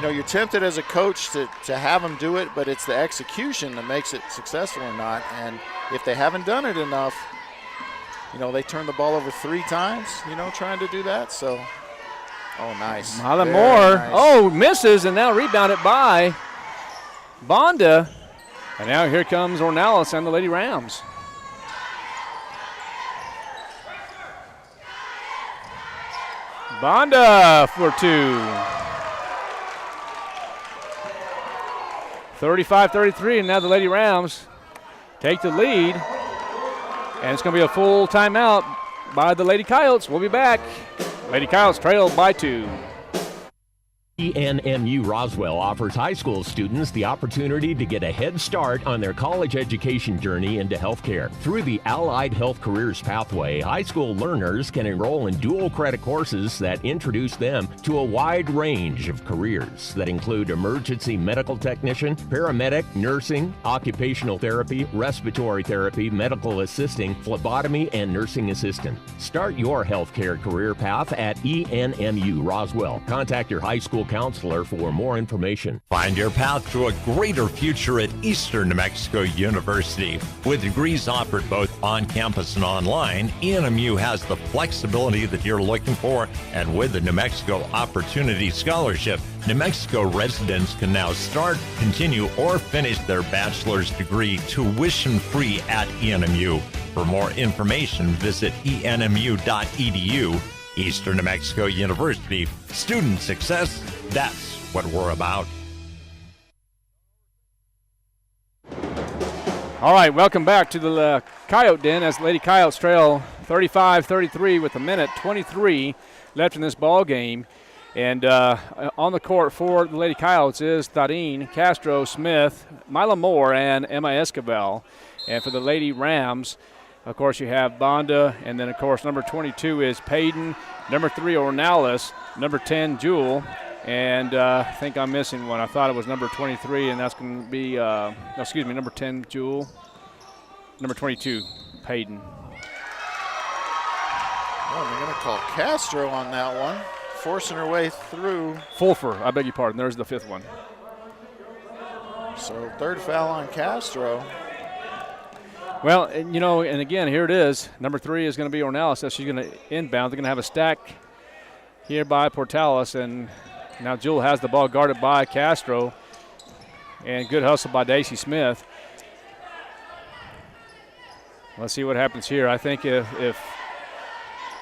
you're tempted as a coach to have them do it, but it's the execution that makes it successful or not. And if they haven't done it enough, they turn the ball over 3 times, trying to do that. So, nice. Not more. Nice. Oh, misses, and now rebounded by Bonda. And now here comes Ornelas and the Lady Rams. Bonda for 2. 35-33, and now the Lady Rams take the lead. And it's going to be a full timeout by the Lady Coyotes. We'll be back. Lady Coyotes trail by 2. ENMU Roswell offers high school students the opportunity to get a head start on their college education journey into healthcare. Through the Allied Health Careers Pathway, high school learners can enroll in dual credit courses that introduce them to a wide range of careers that include emergency medical technician, paramedic, nursing, occupational therapy, respiratory therapy, medical assisting, phlebotomy, and nursing assistant. Start your healthcare career path at ENMU Roswell. Contact your high school counselor for more information. Find your path to a greater future at Eastern New Mexico University. With degrees offered both on campus and online, ENMU has the flexibility that you're looking for, and with the New Mexico Opportunity Scholarship, New Mexico residents can now start, continue, or finish their bachelor's degree tuition-free at ENMU. For more information, visit enmu.edu. Eastern New Mexico University, student success, that's what we're about. All right, welcome back to the Coyote Den as Lady Coyotes trail 35-33 with a minute 23 left in this ball game. And on the court for the Lady Coyotes is Tadine, Castro, Smith, Mila Moore, and Emma Escobar. And for the Lady Rams, of course, you have Bonda, and then, of course, number 22 is Payton, number 3, Ornalis, number 10, Jewel, and I think I'm missing one. I thought it was number 23, and that's going to be, number 10, Jewel, number 22, Payton. Well, they're going to call Castro on that one, forcing her way through. Fulfer, I beg your pardon. There's the 5th one. So third foul on Castro. Well, and again, here it is. Number 3 is going to be Ornalis. So she's going to inbound. They're going to have a stack here by Portales. And now Jewel has the ball guarded by Castro. And good hustle by Daisy Smith. Let's see what happens here. I think if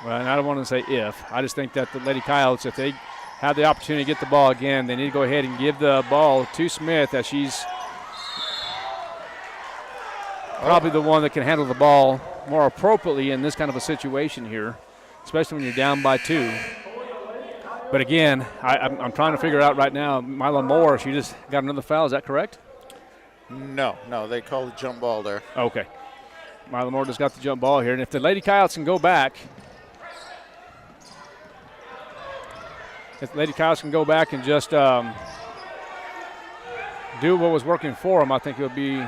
well, I don't want to say if. I just think that the Lady Coyotes, if they have the opportunity to get the ball again, they need to go ahead and give the ball to Smith as she's probably the one that can handle the ball more appropriately in this kind of a situation here, especially when you're down by 2. But again, I'm trying to figure out right now, Mila Moore, she just got another foul. Is that correct? No, they called the jump ball there. Okay. Mila Moore just got the jump ball here. And if the Lady Coyotes can go back, and just do what was working for them, I think it would be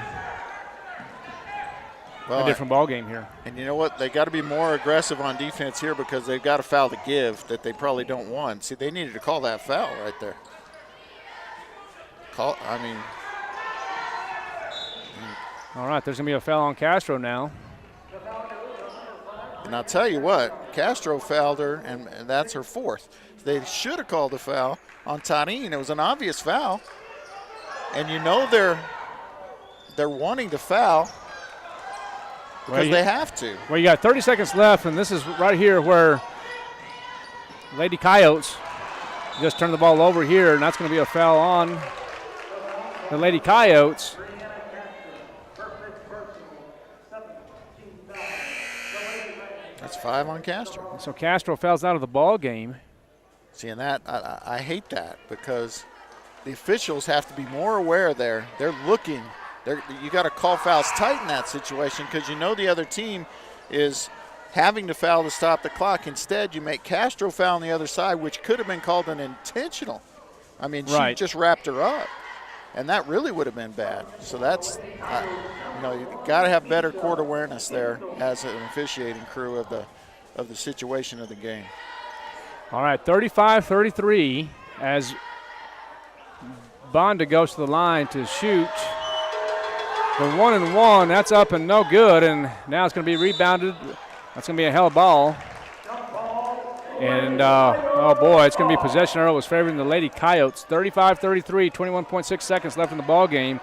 a different ball game here. And you know what? They got to be more aggressive on defense here because they've got a foul to give that they probably don't want. See, they needed to call that foul right there. All right, there's going to be a foul on Castro now. And I'll tell you what, Castro fouled her, and that's her 4th. They should have called the foul on Tadine. It was an obvious foul. And they're wanting to foul because they have to. Well, you got 30 seconds left, and this is right here where Lady Coyotes just turned the ball over here, and that's going to be a foul on the Lady Coyotes. That's 5 on Castro. So Castro fouls out of the ball game. See, and that I hate that because the officials have to be more aware there. They're looking. You got to call fouls tight in that situation because the other team is having to foul to stop the clock. Instead, you make Castro foul on the other side, which could have been called an intentional. She just wrapped her up, and that really would have been bad. So that's, you got to have better court awareness there as an officiating crew of the situation of the game. All right, 35-33 as Bonda goes to the line to shoot. The 1-and-1, that's up and no good, and now it's going to be rebounded. That's going to be a hell ball. And, it's going to be possession arrow was favoring the Lady Coyotes. 35-33, 21.6 seconds left in the ball game.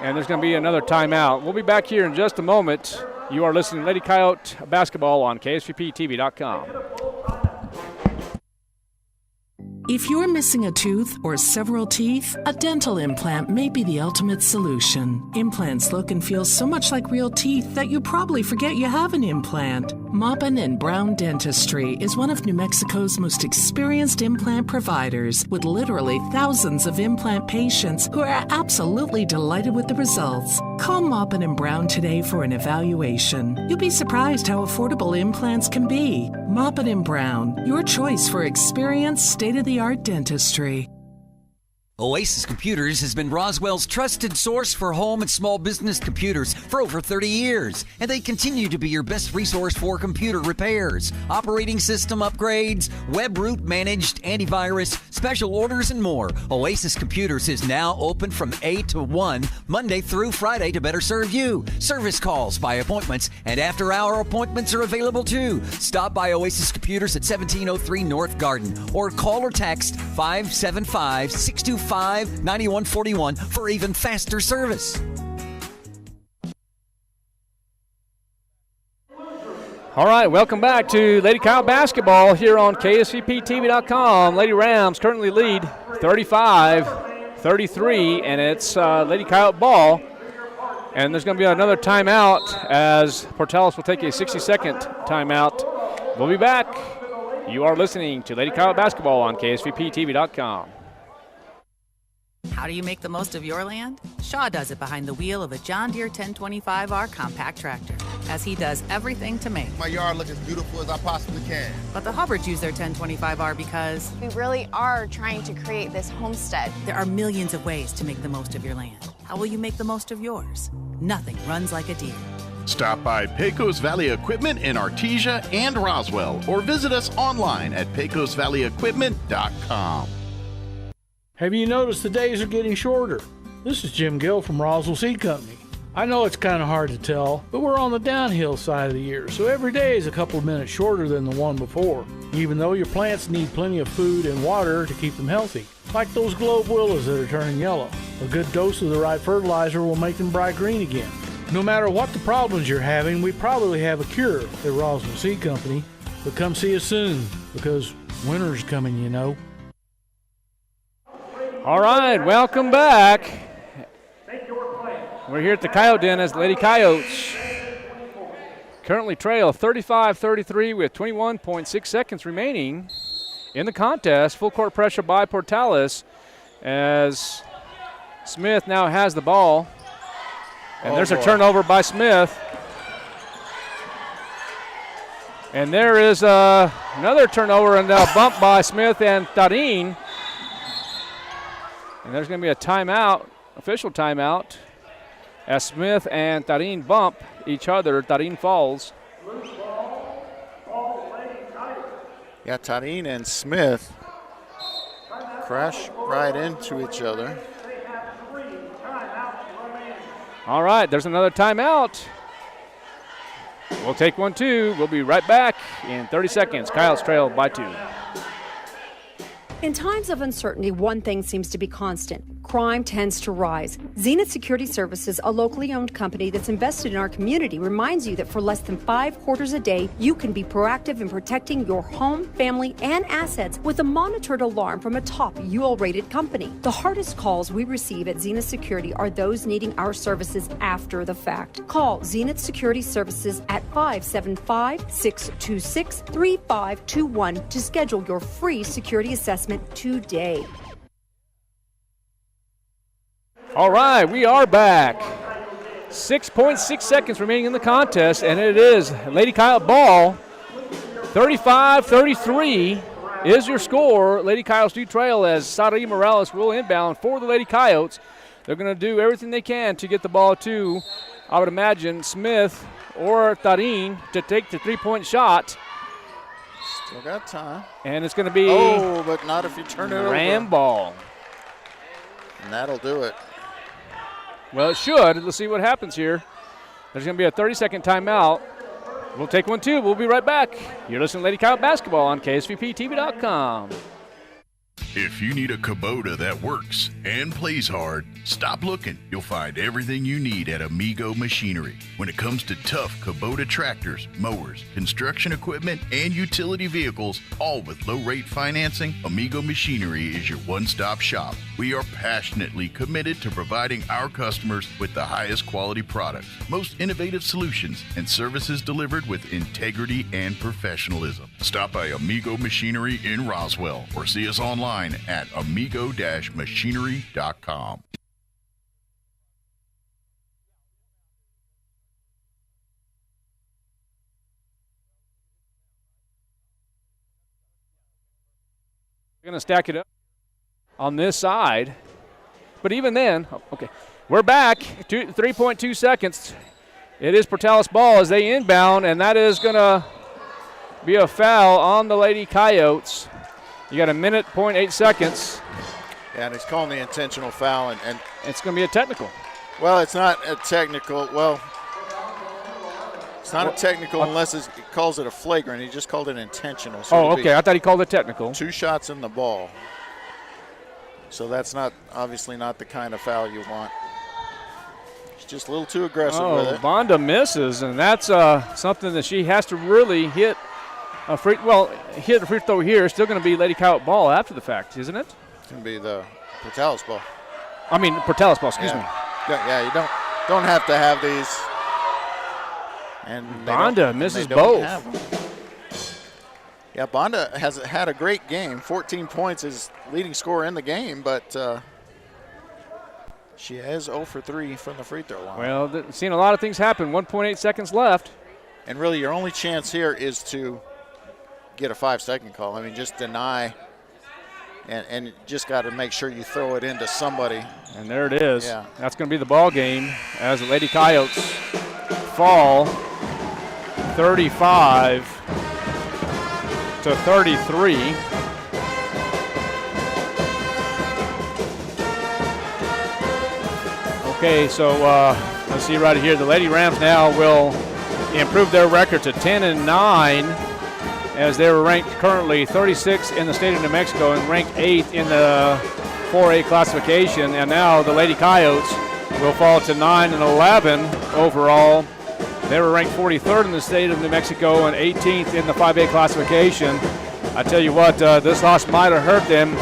And there's going to be another timeout. We'll be back here in just a moment. You are listening to Lady Coyote Basketball on KSVPTV.com. If you're missing a tooth or several teeth, a dental implant may be the ultimate solution. Implants look and feel so much like real teeth that you probably forget you have an implant. Maupin & Brown Dentistry is one of New Mexico's most experienced implant providers, with literally thousands of implant patients who are absolutely delighted with the results. Call Maupin & Brown today for an evaluation. You'll be surprised how affordable implants can be. Maupin & Brown, your choice for experienced, state-of-the-art dentistry. Oasis Computers has been Roswell's trusted source for home and small business computers for over 30 years, and they continue to be your best resource for computer repairs, operating system upgrades, web root managed antivirus, special orders, and more. Oasis Computers is now open from 8 to 1, Monday through Friday, to better serve you. Service calls by appointments and after-hour appointments are available too. Stop by Oasis Computers at 1703 North Garden or call or text 575-625-9141 for even faster service. All right, welcome back to Lady Coyote basketball here on KSVPTV.com. Lady Rams currently lead 35-33, and it's Lady Coyote ball. And there's going to be another timeout as Portales will take a 60-second timeout. We'll be back. You are listening to Lady Coyote basketball on KSVPTV.com. How do you make the most of your land? Shaw does it behind the wheel of a John Deere 1025R compact tractor, as he does everything to make my yard look as beautiful as I possibly can. But the Hubbards use their 1025R because We really are trying to create this homestead. there are millions of ways to make the most of your land. How will you make the most of yours? Nothing runs like a Deere. Stop by Pecos Valley Equipment in Artesia and Roswell, or visit us online at pecosvalleyequipment.com. Have you noticed the days are getting shorter? This is Jim Gill from Roswell Seed Company. I know it's kind of hard to tell, but we're on the downhill side of the year, so every day is a couple of minutes shorter than the one before, even though your plants need plenty of food and water to keep them healthy. Like those globe willows that are turning yellow. A good dose of the right fertilizer will make them bright green again. No matter what the problems you're having, we probably have a cure at Roswell Seed Company. But come see us soon, because winter's coming, you know. All right, welcome back. We're here at the Coyote Den as Lady Coyotes currently trail 35-33 with 21.6 seconds remaining in the contest. Full court pressure by Portales as Smith now has the ball. And there's a turnover by Smith. And there is another turnover and a bump by Smith and Tarin. And there's going to be a timeout, official timeout, as Smith and Tarin bump each other. Tarin falls. Yeah, Tarin and Smith crash right into each other. All right, there's another timeout. We'll take one, too. We'll be right back in 30 seconds. Kyle's trailed by 2. In times of uncertainty, one thing seems to be constant. Crime tends to rise. Zenith Security Services, a locally owned company that's invested in our community, reminds you that for less than 5 quarters a day, you can be proactive in protecting your home, family, and assets with a monitored alarm from a top UL-rated company. The hardest calls we receive at Zenith Security are those needing our services after the fact. Call Zenith Security Services at 575-626-3521 to schedule your free security assessment today. All right, we are back. 6.6 seconds remaining in the contest, and it is Lady Coyote ball. 35-33 is your score. Lady Coyotes do trail as Sadie Morales will inbound for the Lady Coyotes. They're going to do everything they can to get the ball to, I would imagine, Smith or Tarin to take the three-point shot. Still got time. And it's going to be but not if you turn it over. Ram ball. And that'll do it. Well, it should. Let's see what happens here. There's going to be a 30-second timeout. We'll take one, too. We'll be right back. You're listening to Lady Coyote basketball on KSVPTV.com. If you need a Kubota that works and plays hard, stop looking. You'll find everything you need at Amigo Machinery. When it comes to tough Kubota tractors, mowers, construction equipment, and utility vehicles, all with low-rate financing, Amigo Machinery is your one-stop shop. We are passionately committed to providing our customers with the highest quality products, most innovative solutions, and services delivered with integrity and professionalism. Stop by Amigo Machinery in Roswell or see us online at amigo-machinery.com. We're going to stack it up on this side. But even then, okay, we're back. 3.2 seconds. It is Portales ball as they inbound, and that is going to be a foul on the Lady Coyotes. You got a minute, 0.8 seconds. Yeah, and he's calling the intentional foul. And it's going to be a technical. Well, it's not a technical. Well, it's not a technical unless he calls it a flagrant. He just called it intentional. So okay. I thought he called it technical. 2 shots in the ball. So that's obviously not the kind of foul you want. He's just a little too aggressive with it. Bonda misses, and that's something that she has to really hit. Hit a free throw here. It's still going to be Lady Coyote ball after the fact, isn't it? It's going to be the Portales ball. I mean, Portales ball, excuse me. Yeah, you don't have to have these. And Bonda misses both. Yeah, Bonda has had a great game. 14 points is leading scorer in the game, but she is 0 for 3 from the free throw line. Well, seen a lot of things happen. 1.8 seconds left. And really your only chance here is to get a 5-second call. I mean, just deny and just got to make sure you throw it into somebody. And there it is. Yeah. That's going to be the ball game as the Lady Coyotes fall 35 to 33. Okay, so let's see right here. The Lady Rams now will improve their record to 10-9 as they were ranked currently 36 in the state of New Mexico and ranked 8th in the 4A classification. And now the Lady Coyotes will fall to 9-11 overall. They were ranked 43rd in the state of New Mexico and 18th in the 5A classification. I tell you what, this loss might have hurt them.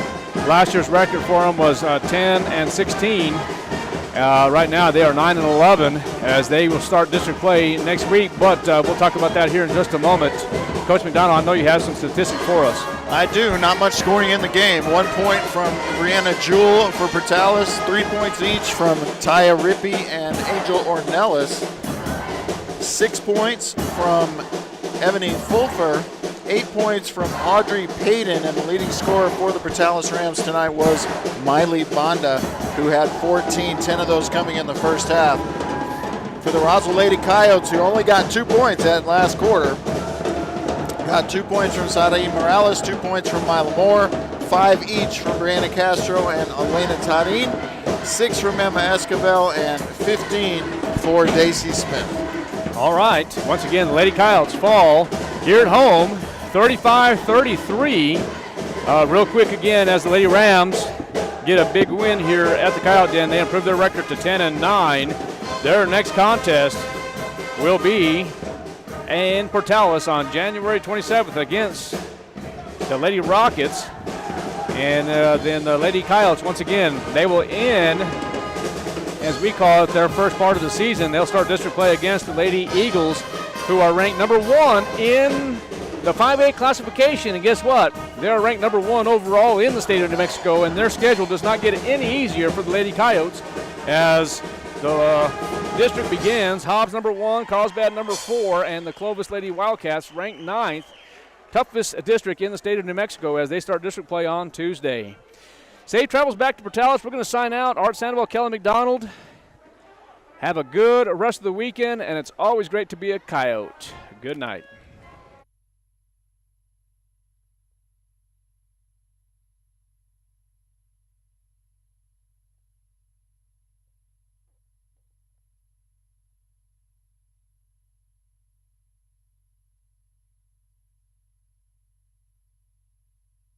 Last year's record for them was 10-16. Right now they are 9-11 as they will start district play next week, but we'll talk about that here in just a moment. Coach McDonald, I know you have some statistics for us. I do. Not much scoring in the game. 1 point from Brianna Jewell for Portales, 3 points each from Taya Rippey and Angel Ornelas. 6 points from Ebony Fulfer, 8 points from Audrey Payton, and the leading scorer for the Portales Rams tonight was Miley Bonda, who had 14, 10 of those coming in the first half. For the Roswell Lady Coyotes, who only got 2 points at last quarter, got 2 points from Sadae Morales, 2 points from Mila Moore, 5 each from Brianna Castro and Elena Tarin, 6 from Emma Escobar, and 15 for Daisy Smith. All right, once again, the Lady Coyotes fall here at home, 35-33. Real quick again, as the Lady Rams get a big win here at the Coyote Den, they improve their record to 10-9. Their next contest will be in Portales on January 27th against the Lady Rockets. And then the Lady Coyotes, once again, they will end, as we call it, their first part of the season. They'll start district play against the Lady Eagles, who are ranked number 1 in the 5A classification. And guess what? They're ranked number 1 overall in the state of New Mexico, and their schedule does not get any easier for the Lady Coyotes as the district begins. Hobbs number 1, Carlsbad number 4, and the Clovis Lady Wildcats ranked 9th. Toughest district in the state of New Mexico as they start district play on Tuesday. Safe travels back to Portales. We're going to sign out. Art Sandoval, Kelly McDonald. Have a good rest of the weekend, and it's always great to be a Coyote. Good night.